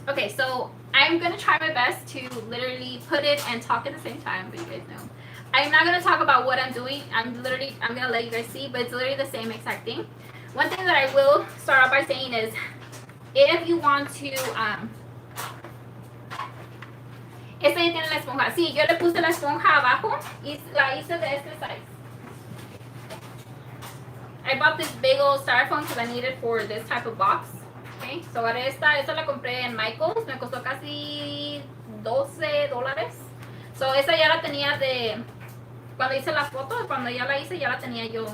Okay, so I'm gonna try my best to literally put it and talk at the same time, but you guys know. I'm not gonna talk about what I'm doing. I'm gonna let you guys see, but it's literally the same exact thing. One thing that I will start off by saying is, if you want to, esta ya tiene la esponja. Sí, yo le puse la esponja abajo y la hice de este size. I bought this big old styrofoam because I need it for this type of box. Okay, so esta la compré en Michael's. Me costó casi $12. So esa ya la tenía de cuando hice la foto, cuando ya la hice ya la tenía yo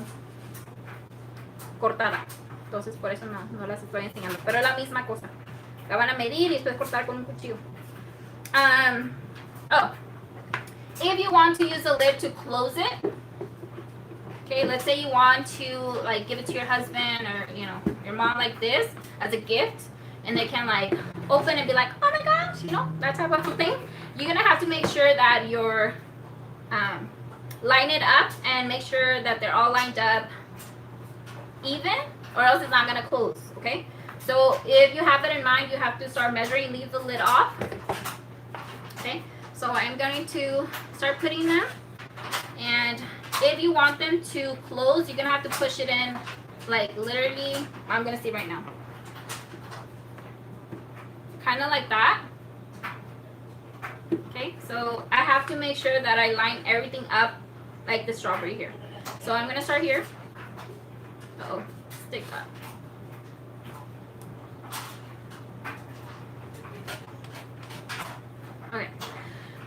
cortada. Entonces por eso no las estoy enseñando. Pero es la misma cosa. La van a medir y después cortar con un cuchillo. If you want to use the lid to close it, okay, let's say you want to like give it to your husband or your mom like this as a gift, and they can like open and be like, oh my gosh, that type of thing. You're gonna have to make sure that you're line it up and make sure that they're all lined up even, or else it's not gonna close. Okay, so if you have that in mind, you have to start measuring. Leave the lid off. Okay, so I'm going to start putting them, and if you want them to close, you're gonna have to push it in, like literally, I'm gonna see right now, kind of like that. Okay, so I have to make sure that I line everything up like the strawberry here. So I'm gonna start here. Uh-oh, stick up.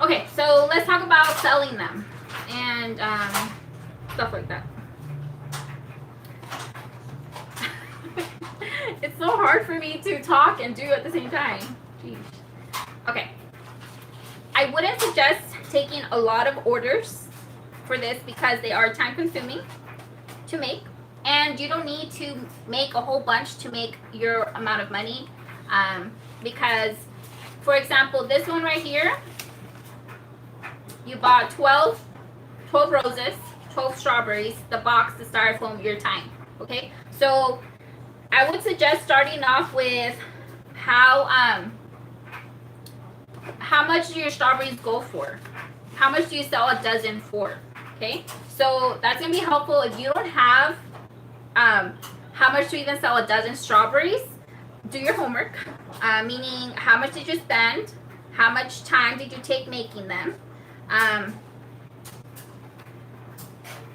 Okay, so let's talk about selling them and stuff like that. It's so hard for me to talk and do at the same time. Jeez. Okay. I wouldn't suggest taking a lot of orders for this because they are time consuming to make, and you don't need to make a whole bunch to make your amount of money. Because, for example, this one right here, you bought 12 roses, 12 strawberries, the box, the styrofoam, your time. Okay, so I would suggest starting off with how much do your strawberries go for? How much do you sell a dozen for? Okay, so that's gonna be helpful if you don't have how much to even sell a dozen strawberries. Do your homework, meaning how much did you spend? How much time did you take making them?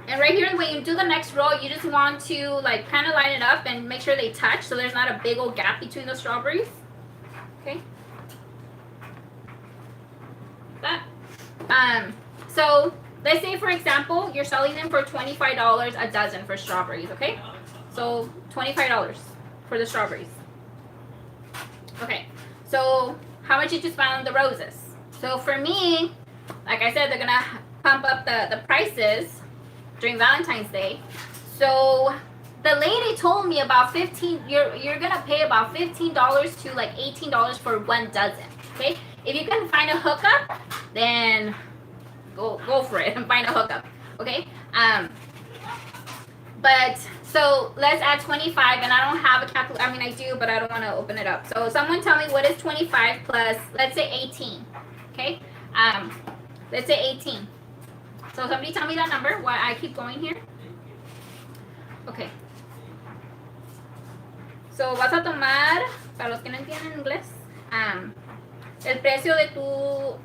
And right here, when you do the next row, you just want to like kind of line it up and make sure they touch so there's not a big old gap between the strawberries. Okay. That. So let's say, for example, you're selling them for $25 a dozen for strawberries, okay? So $25 for the strawberries. Okay, so how much did you spend on the roses? So for me, like I said, they're gonna pump up the prices during Valentine's Day. So the lady told me about you're gonna pay about $15 to like $18 for 1 dozen. Okay, if you can find a hookup, then go for it and find a hookup. Okay, but so let's add 25, and I don't have a calculator. I mean, I do, but I don't want to open it up. So someone tell me what is 25 plus, let's say 18. Okay, let's say 18. So somebody tell me that number while I keep going here. Okay. So vas a tomar, para los que no entienden inglés, el precio de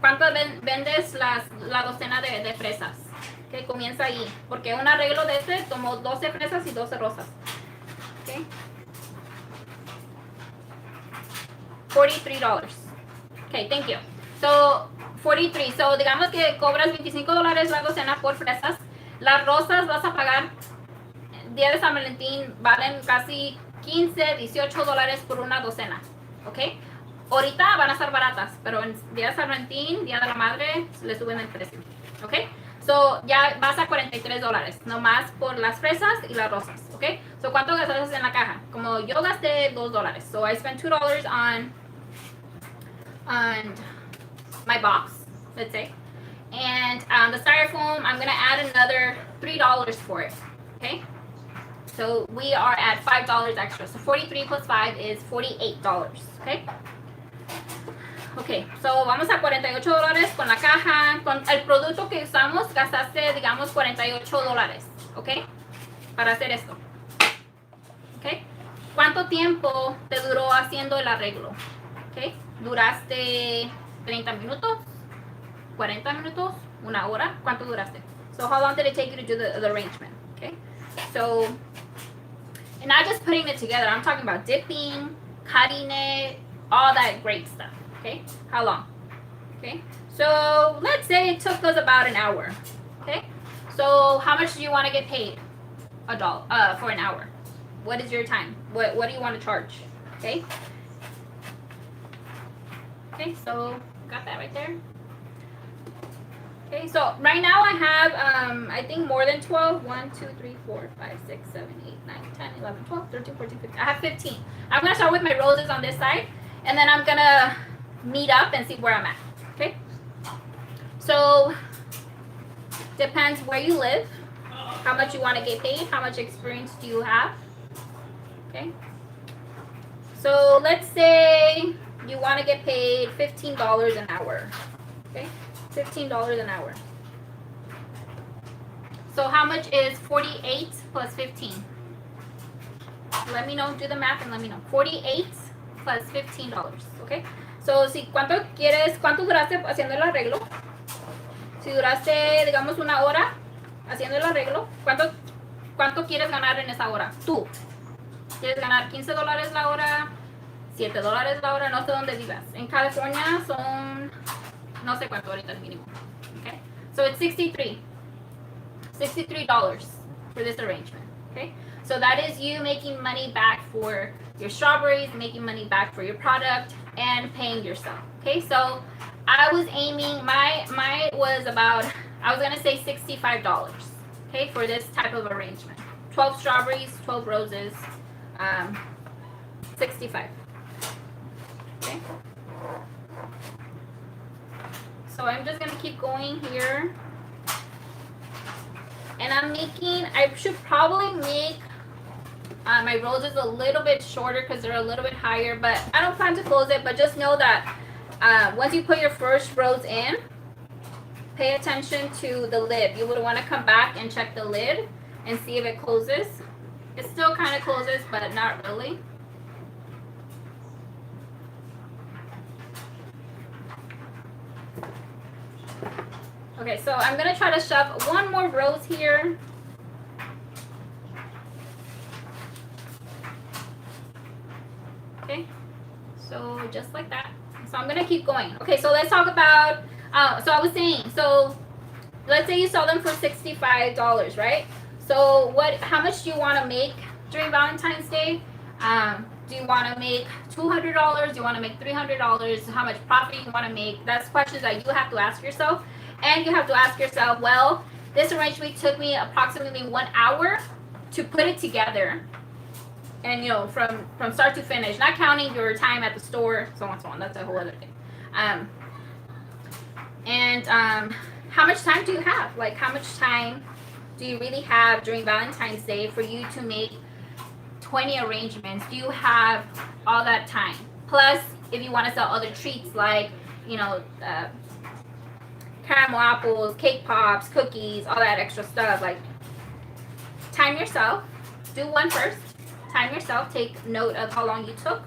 cuánto vendes la docena de fresas. Que comienza ahí, porque un arreglo de este tomó 12 fresas y 12 rosas. Okay. $43. Okay, thank you. So 43. So digamos que cobras $25 la docena por fresas. Las rosas vas a pagar, día de San Valentín valen casi $15, $18 por una docena. Okay. Ahorita van a estar baratas, pero en día de San Valentín, día de la madre, le suben el precio. Okay. So, ya vas a $43, nomás por las fresas y las rosas, ¿ok? So, ¿cuánto gastaste en la caja? Como yo gasté $2. So, I spent $2 on my box, let's say. And the styrofoam, I'm going to add another $3 for it, okay? So, we are at $5 extra. So, 43 plus 5 is $48, okay? Ok, so vamos a $48 con la caja. Con el producto que usamos, gastaste, digamos, $48, ¿ok? Para hacer esto. ¿Ok? ¿Cuánto tiempo te duró haciendo el arreglo? ¿Ok? ¿Duraste 30 minutos? ¿40 minutos? ¿Una hora? ¿Cuánto duraste? So, how long did it take you to do the arrangement? ¿Ok? So, and not just putting it together. I'm talking about dipping, cutting it, all that great stuff. Okay, how long? Okay, so let's say it took us about an hour. Okay, so how much do you want to get paid? $1 for an hour. What is your time? What do you want to charge? Okay. Okay, so got that right there. Okay, so right now I have I think more than 12. 1, 2, 3, 4, 5, 6, 7, 8, 9, 10, 11, 12, 13, 14, 15. I have 15. I'm gonna start with my roses on this side, and then I'm gonna meet up and see where I'm at. Okay, so depends where you live, how much you want to get paid, how much experience do you have. Okay, so let's say you want to get paid $15 an hour. Okay, $15 an hour. So how much is 48 plus 15? Let me know, do the math and let me know. 48 plus $15, okay? So, si ¿cuánto duraste haciendo el arreglo? Si duraste, digamos, una hora haciendo el arreglo, ¿cuánto quieres ganar en esa hora? Tú. ¿Quieres ganar $15 la hora? $7 la hora? No sé dónde vivas. En California son, no sé cuánto ahorita el mínimo. Okay? So, it's $63 for this arrangement. Okay? So, that is you making money back for your strawberries, making money back for your product, and paying yourself. Okay, so I was aiming, my was about, I was gonna say $65, okay, for this type of arrangement. 12 strawberries, 12 roses, 65. Okay. So I'm just gonna keep going here. And I should probably make my roses a little bit shorter because they're a little bit higher, but I don't plan to close it, but just know that once you put your first rose in, pay attention to the lid. You would want to come back and check the lid and see if it closes. It still kind of closes, but not really. Okay, so I'm going to try to shove one more rose here. Okay, so just like that. So I'm going to keep going. Okay, so let's talk about, so I was saying, so let's say you sell them for $65, right? So how much do you want to make during Valentine's Day? Do you want to make $200? Do you want to make $300? How much profit you want to make? That's questions that you have to ask yourself. And you have to ask yourself, well, this arrangement took me approximately 1 hour to put it together. And, you know, from start to finish, not counting your time at the store, so on, so on. That's a whole other thing. How much time do you have? Like, how much time do you really have during Valentine's Day for you to make 20 arrangements? Do you have all that time? Plus, if you want to sell other treats like, you know, caramel apples, cake pops, cookies, all that extra stuff, like, time yourself. Do one first. Time yourself. Take note of how long you took.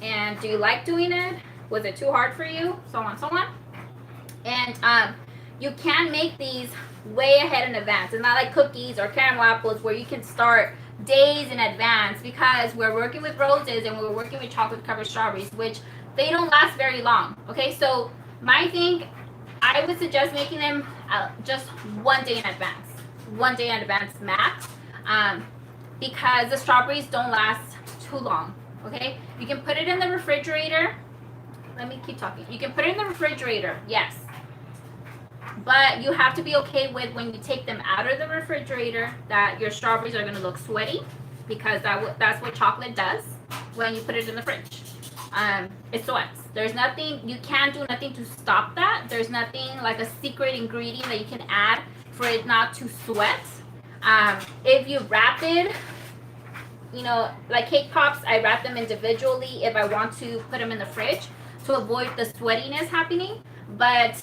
And do you like doing it? Was it too hard for you? So on, so on. And you can make these way ahead in advance. It's not like cookies or caramel apples where you can start days in advance, because we're working with roses and we're working with chocolate covered strawberries, which they don't last very long. Okay, so my thing, I would suggest making them just 1 day in advance. 1 day in advance max, because the strawberries don't last too long. Okay, you can put it in the refrigerator. Let me keep talking. You can put it in the refrigerator, yes. But you have to be okay with, when you take them out of the refrigerator, that your strawberries are going to look sweaty, because that's what chocolate does when you put it in the fridge. It sweats. There's nothing, you can't do nothing to stop that. There's nothing like a secret ingredient that you can add for it not to sweat. If you wrap it, you know, like cake pops, I wrap them individually if I want to put them in the fridge to avoid the sweatiness happening. But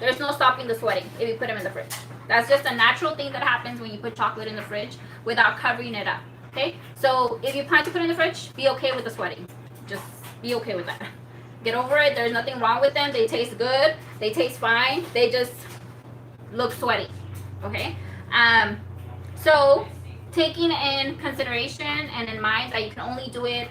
there's no stopping the sweating if you put them in the fridge. That's just a natural thing that happens when you put chocolate in the fridge without covering it up. Okay, so if you plan to put it in the fridge, be okay with the sweating. Just be okay with that. Get over it. There's nothing wrong with them. They taste good. They taste fine. They just look sweaty. Okay. So taking in consideration and in mind that you can only do it,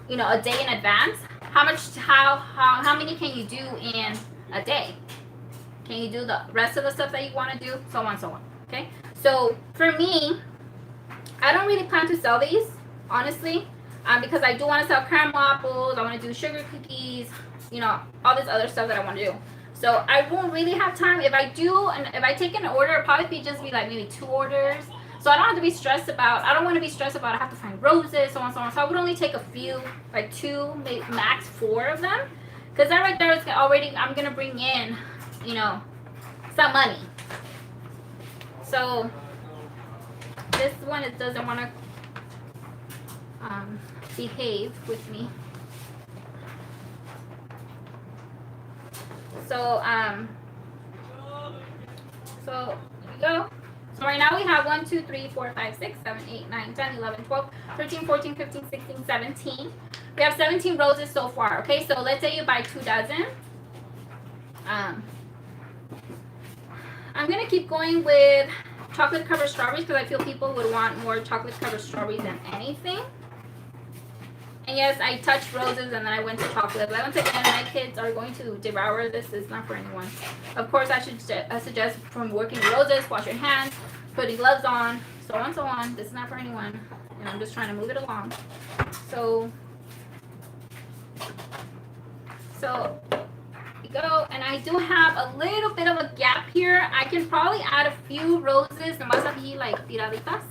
you know, a day in advance. How many can you do in a day? Can you do the rest of the stuff that you want to do? So on, so on. Okay. So for me, I don't really plan to sell these, honestly, because I do want to sell caramel apples. I want to do sugar cookies, you know, all this other stuff that I want to do. So I won't really have time. If I do, and if I take an order, it'll probably just be like maybe 2 orders. So I don't have to be stressed about, I don't want to be stressed about I have to find roses, so on, so on. So I would only take a few, like 2, maybe max 4 of them. Because that right there is already, I'm going to bring in, you know, some money. So this one, it doesn't want to behave with me. So, so here we go. So right now we have 1, 2, 3, 4, 5, 6, 7, 8, 9, 10, 11, 12, 13, 14, 15, 16, 17. We have 17 roses so far. Okay, so let's say you buy 2 dozen. I'm going to keep going with chocolate covered strawberries because I feel people would want more chocolate covered strawberries than anything. And yes, I touched roses and then I went to chocolate. But once again, my kids are going to devour this. It's not for anyone. Of course, I suggest from working with roses, wash your hands, putting gloves on, so on, so on. This is not for anyone. And I'm just trying to move it along. So here we go. And I do have a little bit of a gap here. I can probably add a few roses. Nomás aquí, like, tiraditas.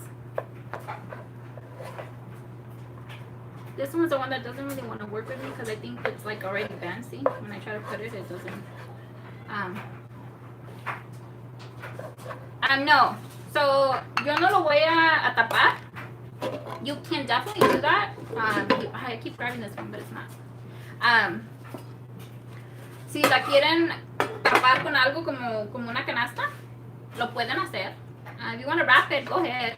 This one's the one that doesn't really want to work with me because I think it's like already fancy. When I try to put it, it doesn't. No. So, yo no lo voy a tapar. You can definitely do that. I keep grabbing this one, but it's not. Si la quieren tapar con algo como una canasta, lo pueden hacer. If you want to wrap it, go ahead.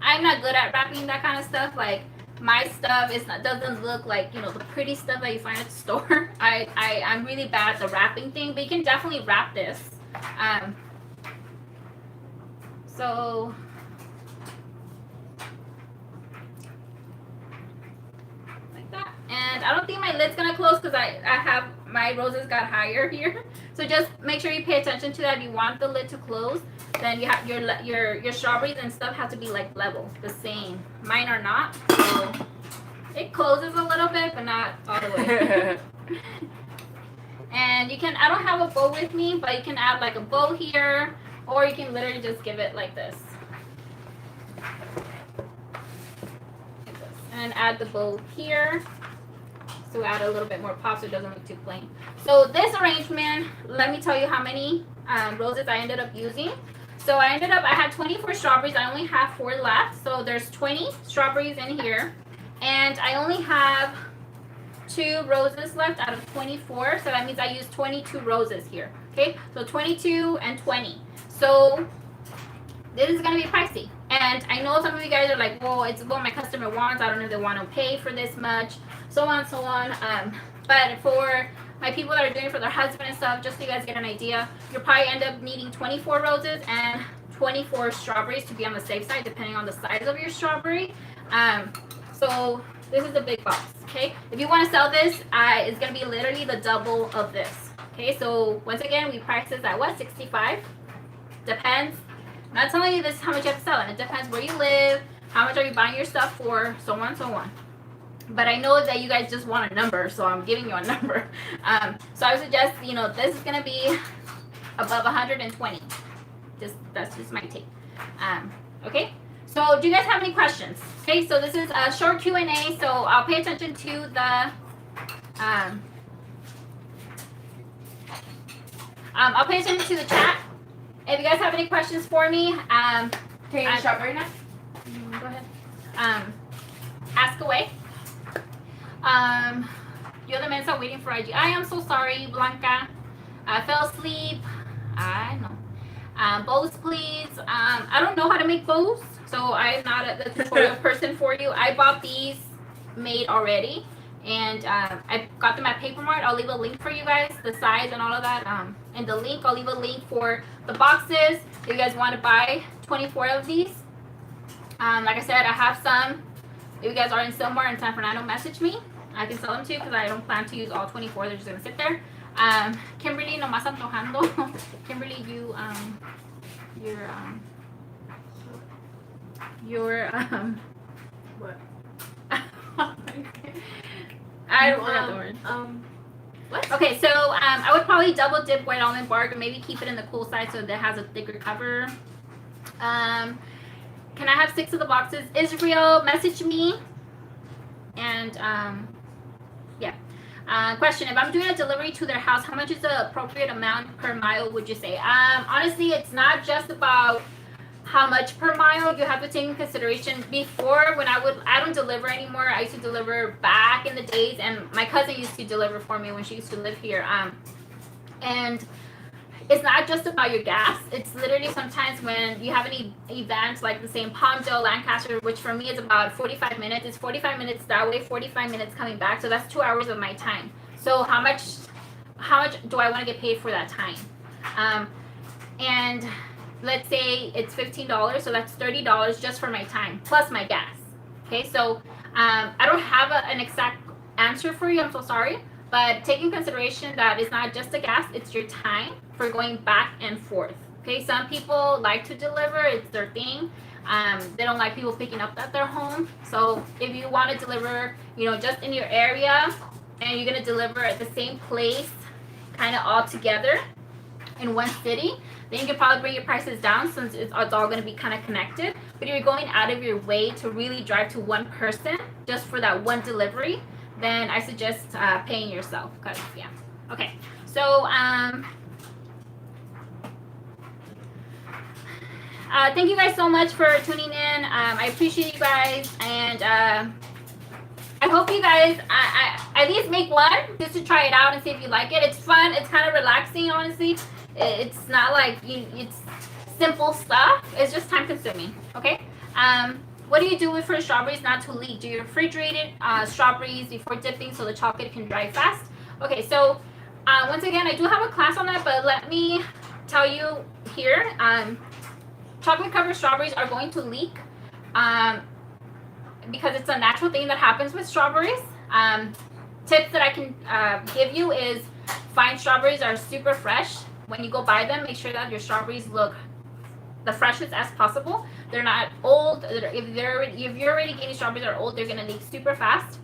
I'm not good at wrapping that kind of stuff. Like, my stuff doesn't look like, you know, the pretty stuff that you find at the store. I'm really bad at the wrapping thing, but you can definitely wrap this. So like that. And I don't think my lid's gonna close because I have my roses got higher here. So just make sure you pay attention to that. If you want the lid to close, then you have your strawberries and stuff have to be like level, the same. Mine are not, so it closes a little bit, but not all the way. And you can, I don't have a bow with me, but you can add like a bow here, or you can literally just give it like this. And add the bow here. So add a little bit more pop so it doesn't look too plain. So this arrangement, let me tell you how many roses I ended up using. So I had 24 strawberries. I only have 4 left. So there's 20 strawberries in here. And I only have 2 roses left out of 24. So that means I used 22 roses here. Okay, so 22 and 20. So this is going to be pricey. And I know some of you guys are like, well, it's what my customer wants. I don't know if they want to pay for this much. So on, so on. But for my people that are doing it for their husband and stuff, just so you guys get an idea, you'll probably end up needing 24 roses and 24 strawberries to be on the safe side, depending on the size of your strawberry. So this is a big box, okay? If you want to sell this, it's going to be literally the double of this, okay? So once again, we price this at what, 65? Depends. I'm not telling you this is how much you have to sell, and it depends where you live, how much are you buying your stuff for, so on, so on. But I know that you guys just want a number, so I'm giving you a number. So I would suggest, you know, this is going to be above 120. That's just my take. Okay? So do you guys have any questions? Okay, so this is a short Q&A, so I'll pay attention to the... I'll pay attention to the chat. If you guys have any questions for me, can you shop right now? Go ahead. Ask away. You're the men are waiting for IG. I am so sorry, Blanca. I fell asleep. I know. Bows, please. I don't know how to make bows, so I'm not the tutorial person for you. I bought these made already, and I got them at Paper Mart. I'll leave a link for you guys, the size and all of that. And the link, I'll leave a link for the boxes. If you guys want to buy 24 of these. Like I said, I have some. If you guys are in somewhere in San Fernando, message me. I can sell them too because I don't plan to use all 24. They're just going to sit there. Kimberly, nomás antojando. Kimberly, What? I forgot the word. What? Okay, so I would probably double dip white almond bark and maybe keep it in the cool side so that it has a thicker cover. Can I have 6 of the boxes? Israel, message me. And yeah. Question: if I'm doing a delivery to their house, how much is the appropriate amount per mile? Would you say? Honestly, it's not just about how much per mile. You have to take in consideration. Before, when I don't deliver anymore. I used to deliver back in the days, and my cousin used to deliver for me when she used to live here. And it's not just about your gas. It's literally sometimes when you have any events like the same Palmdale, Lancaster, which for me is about 45 minutes. It's 45 minutes that way, 45 minutes coming back. So that's 2 hours of my time. So how much do I want to get paid for that time? And let's say it's $15, so that's $30 just for my time plus my gas. Okay, so I don't have an exact answer for you. I'm so sorry. But take in consideration that it's not just the gas, it's your time for going back and forth. Okay, some people like to deliver, it's their thing. They don't like people picking up at their home. So if you want to deliver, just in your area, and you're going to deliver at the same place, kind of all together in one city, then you can probably bring your prices down since it's all going to be kind of connected. but you're going out of your way to really drive to one person just for that one delivery, then I suggest paying yourself. Cause yeah, okay. So thank you guys so much for tuning in. I appreciate you guys, and I hope you guys I at least make one just to try it out and see if you like it. It's fun. It's kind of relaxing, honestly. It's not like it's simple stuff. It's just time consuming. Okay. What do you do for strawberries not to leak? Do you refrigerate strawberries before dipping so the chocolate can dry fast? Okay. So once again, I do have a class on that, but let me tell you here. Chocolate covered strawberries are going to leak. Because it's a natural thing that happens with strawberries. Tips that I can give you is find strawberries that are super fresh. When you go buy them, make sure that your strawberries look the freshest as possible. They're not old. If you're already getting strawberries that are old, they're gonna leak super fast.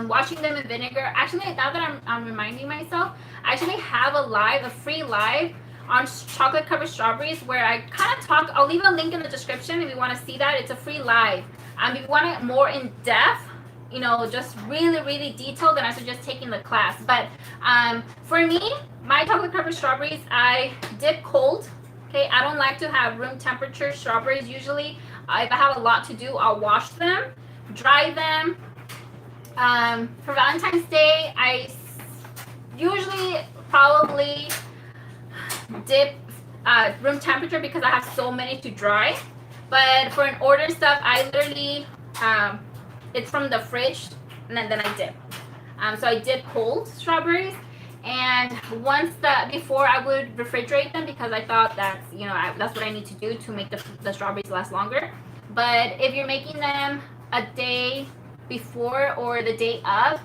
Washing them in vinegar. Actually, now that I'm reminding myself, I actually have a free live on chocolate covered strawberries where I kind of talk. I'll leave a link in the description if you want to see that. It's a free live. If you want it more in depth, just really, really detailed, then I suggest taking the class. But for me, my chocolate covered strawberries, I dip cold. Okay, I don't like to have room temperature strawberries usually. If I have a lot to do, I'll wash them, dry them. For Valentine's Day, I usually probably dip room temperature because I have so many to dry. But for an order stuff, I literally, it's from the fridge, and then I dip. So I dip cold strawberries, and before I would refrigerate them because I thought that's, that's what I need to do to make the strawberries last longer. But if you're making them a day before or the day of,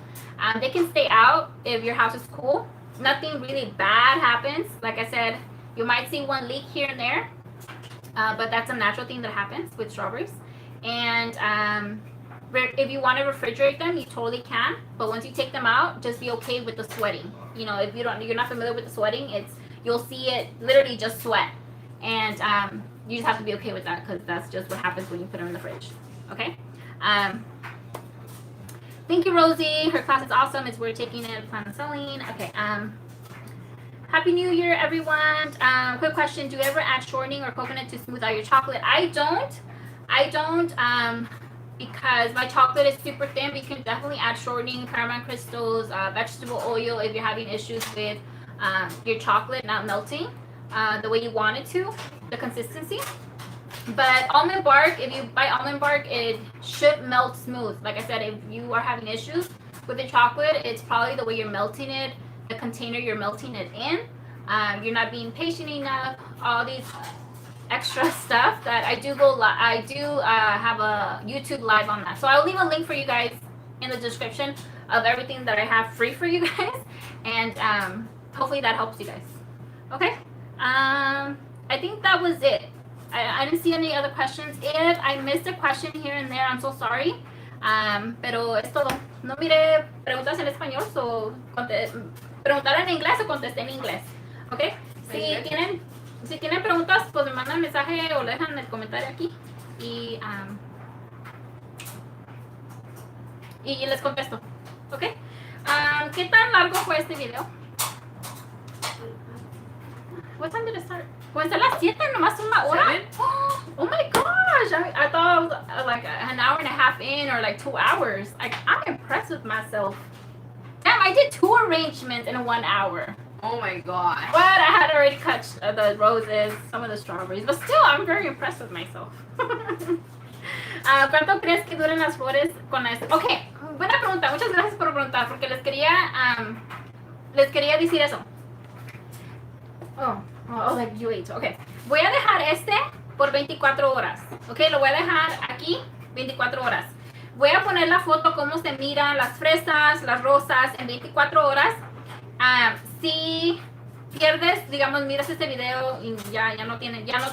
they can stay out if your house is cool. Nothing really bad happens. Like I said, you might see one leak here and there. But that's a natural thing that happens with strawberries. And if you want to refrigerate them, you totally can. But once you take them out, just be okay with the sweating. If you're not familiar with the sweating, you'll see it literally just sweat. And you just have to be okay with that because that's just what happens when you put them in the fridge. Okay. Thank you, Rosie. Her class is awesome. It's worth taking it. Plan on selling. Okay. Happy New Year, everyone. Quick question. Do you ever add shortening or coconut to smooth out your chocolate? I don't because my chocolate is super thin, but you can definitely add shortening, caramel crystals, vegetable oil if you're having issues with your chocolate not melting the way you want it to, the consistency. But almond bark, if you buy almond bark, it should melt smooth. Like I said, if you are having issues with the chocolate, it's probably the way you're melting it, the container you're melting it in. You're not being patient enough, all these extra stuff that I do have a YouTube live on that. So I'll leave a link for you guys in the description of everything that I have free for you guys. And hopefully that helps you guys. Okay. I think that was it. I didn't see any other questions. If I missed a question here and there, I'm so sorry. Pero es todo. No mire preguntas en español, so preguntar en inglés o contesté en inglés. ¿Ok? Si tienen preguntas, pues me mandan mensaje o le dejan el comentario aquí y les contesto. ¿Ok? ¿Qué tan largo fue este video? What time did it start? ¿Comenzó a las 7? ¿Nomás una hora? 7? Oh my gosh! I thought it was like an hour and a half in or like 2 hours. I'm impressed with myself. Damn, I did 2 arrangements in 1 hour. Oh my god. But I had already cut the roses, some of the strawberries. But still, I'm very impressed with myself. ¿Cuánto crees que duren las flores con la... Ok, buena pregunta. Muchas gracias por preguntar porque les quería decir eso. Oh, like you ate. Ok. Voy a dejar este por 24 horas. Ok, lo voy a dejar aquí 24 horas. Voy a poner la foto cómo se miran las fresas, las rosas en 24 horas. Si pierdes, digamos, miras este video y ya no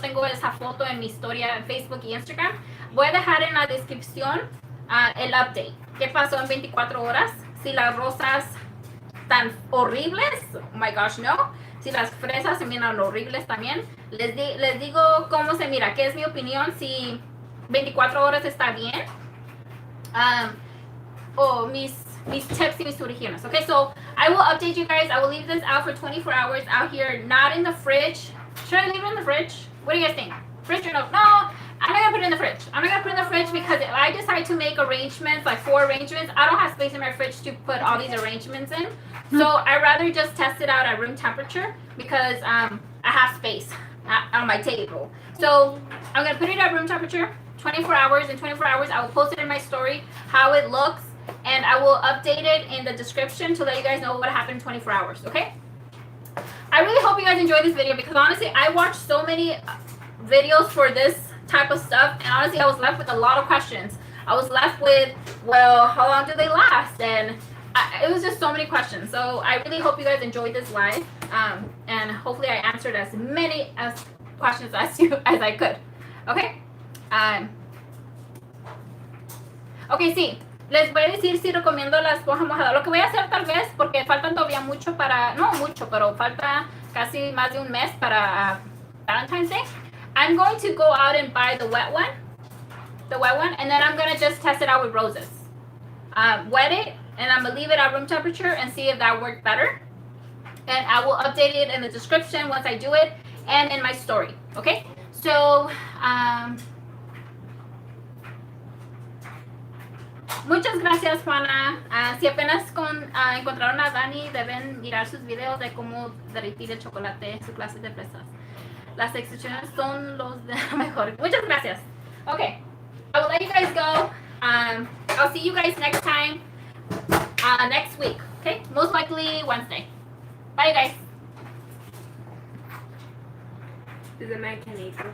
tengo esa foto en mi historia en Facebook y Instagram, voy a dejar en la descripción el update. ¿Qué pasó en 24 horas? Si las rosas están horribles, oh my gosh, no. Si las fresas se miran horribles también, les digo cómo se mira, qué es mi opinión, si 24 horas está bien. Mis tips y mis suggestions. Okay, so I will update you guys. I will leave this out for 24 hours out here, not in the fridge. Should I leave it in the fridge? What do you guys think? Fridge or no? No, I'm not gonna put it in the fridge. I'm not gonna put it in the fridge because if I decide to make arrangements, like 4 arrangements, I don't have space in my fridge to put all these arrangements in. So I'd rather just test it out at room temperature because I have space on my table. So I'm gonna put it at room temperature, 24 hours. In 24 hours, I will post it in my story how it looks, and I will update it in the description to let you guys know what happened in 24 hours. Okay? I really hope you guys enjoyed this video because honestly, I watched so many videos for this type of stuff, and honestly, I was left with a lot of questions. I was left with, well, how long do they last? And it was just so many questions. So I really hope you guys enjoyed this live, and hopefully I answered as many questions as I could. Okay? Okay, sí. Les voy a decir si recomiendo la esponja mojada. Lo que voy a hacer tal vez, porque faltan todavía mucho para, no mucho, pero falta casi más de un mes para Valentine's Day. I'm going to go out and buy the wet one, and then I'm going to just test it out with roses. Wet it, and I'm going to leave it at room temperature and see if that worked better. And I will update it in the description once I do it and in my story, okay? So, muchas gracias, Juana. Si apenas encontraron a Dani, deben mirar sus videos de cómo derretir el chocolate en su clase de fresas. Las excepciones son los de mejor. Muchas gracias. Okay, I will let you guys go. I'll see you guys next time, next week. Okay, most likely Wednesday. Bye, you guys. Is it mechanical?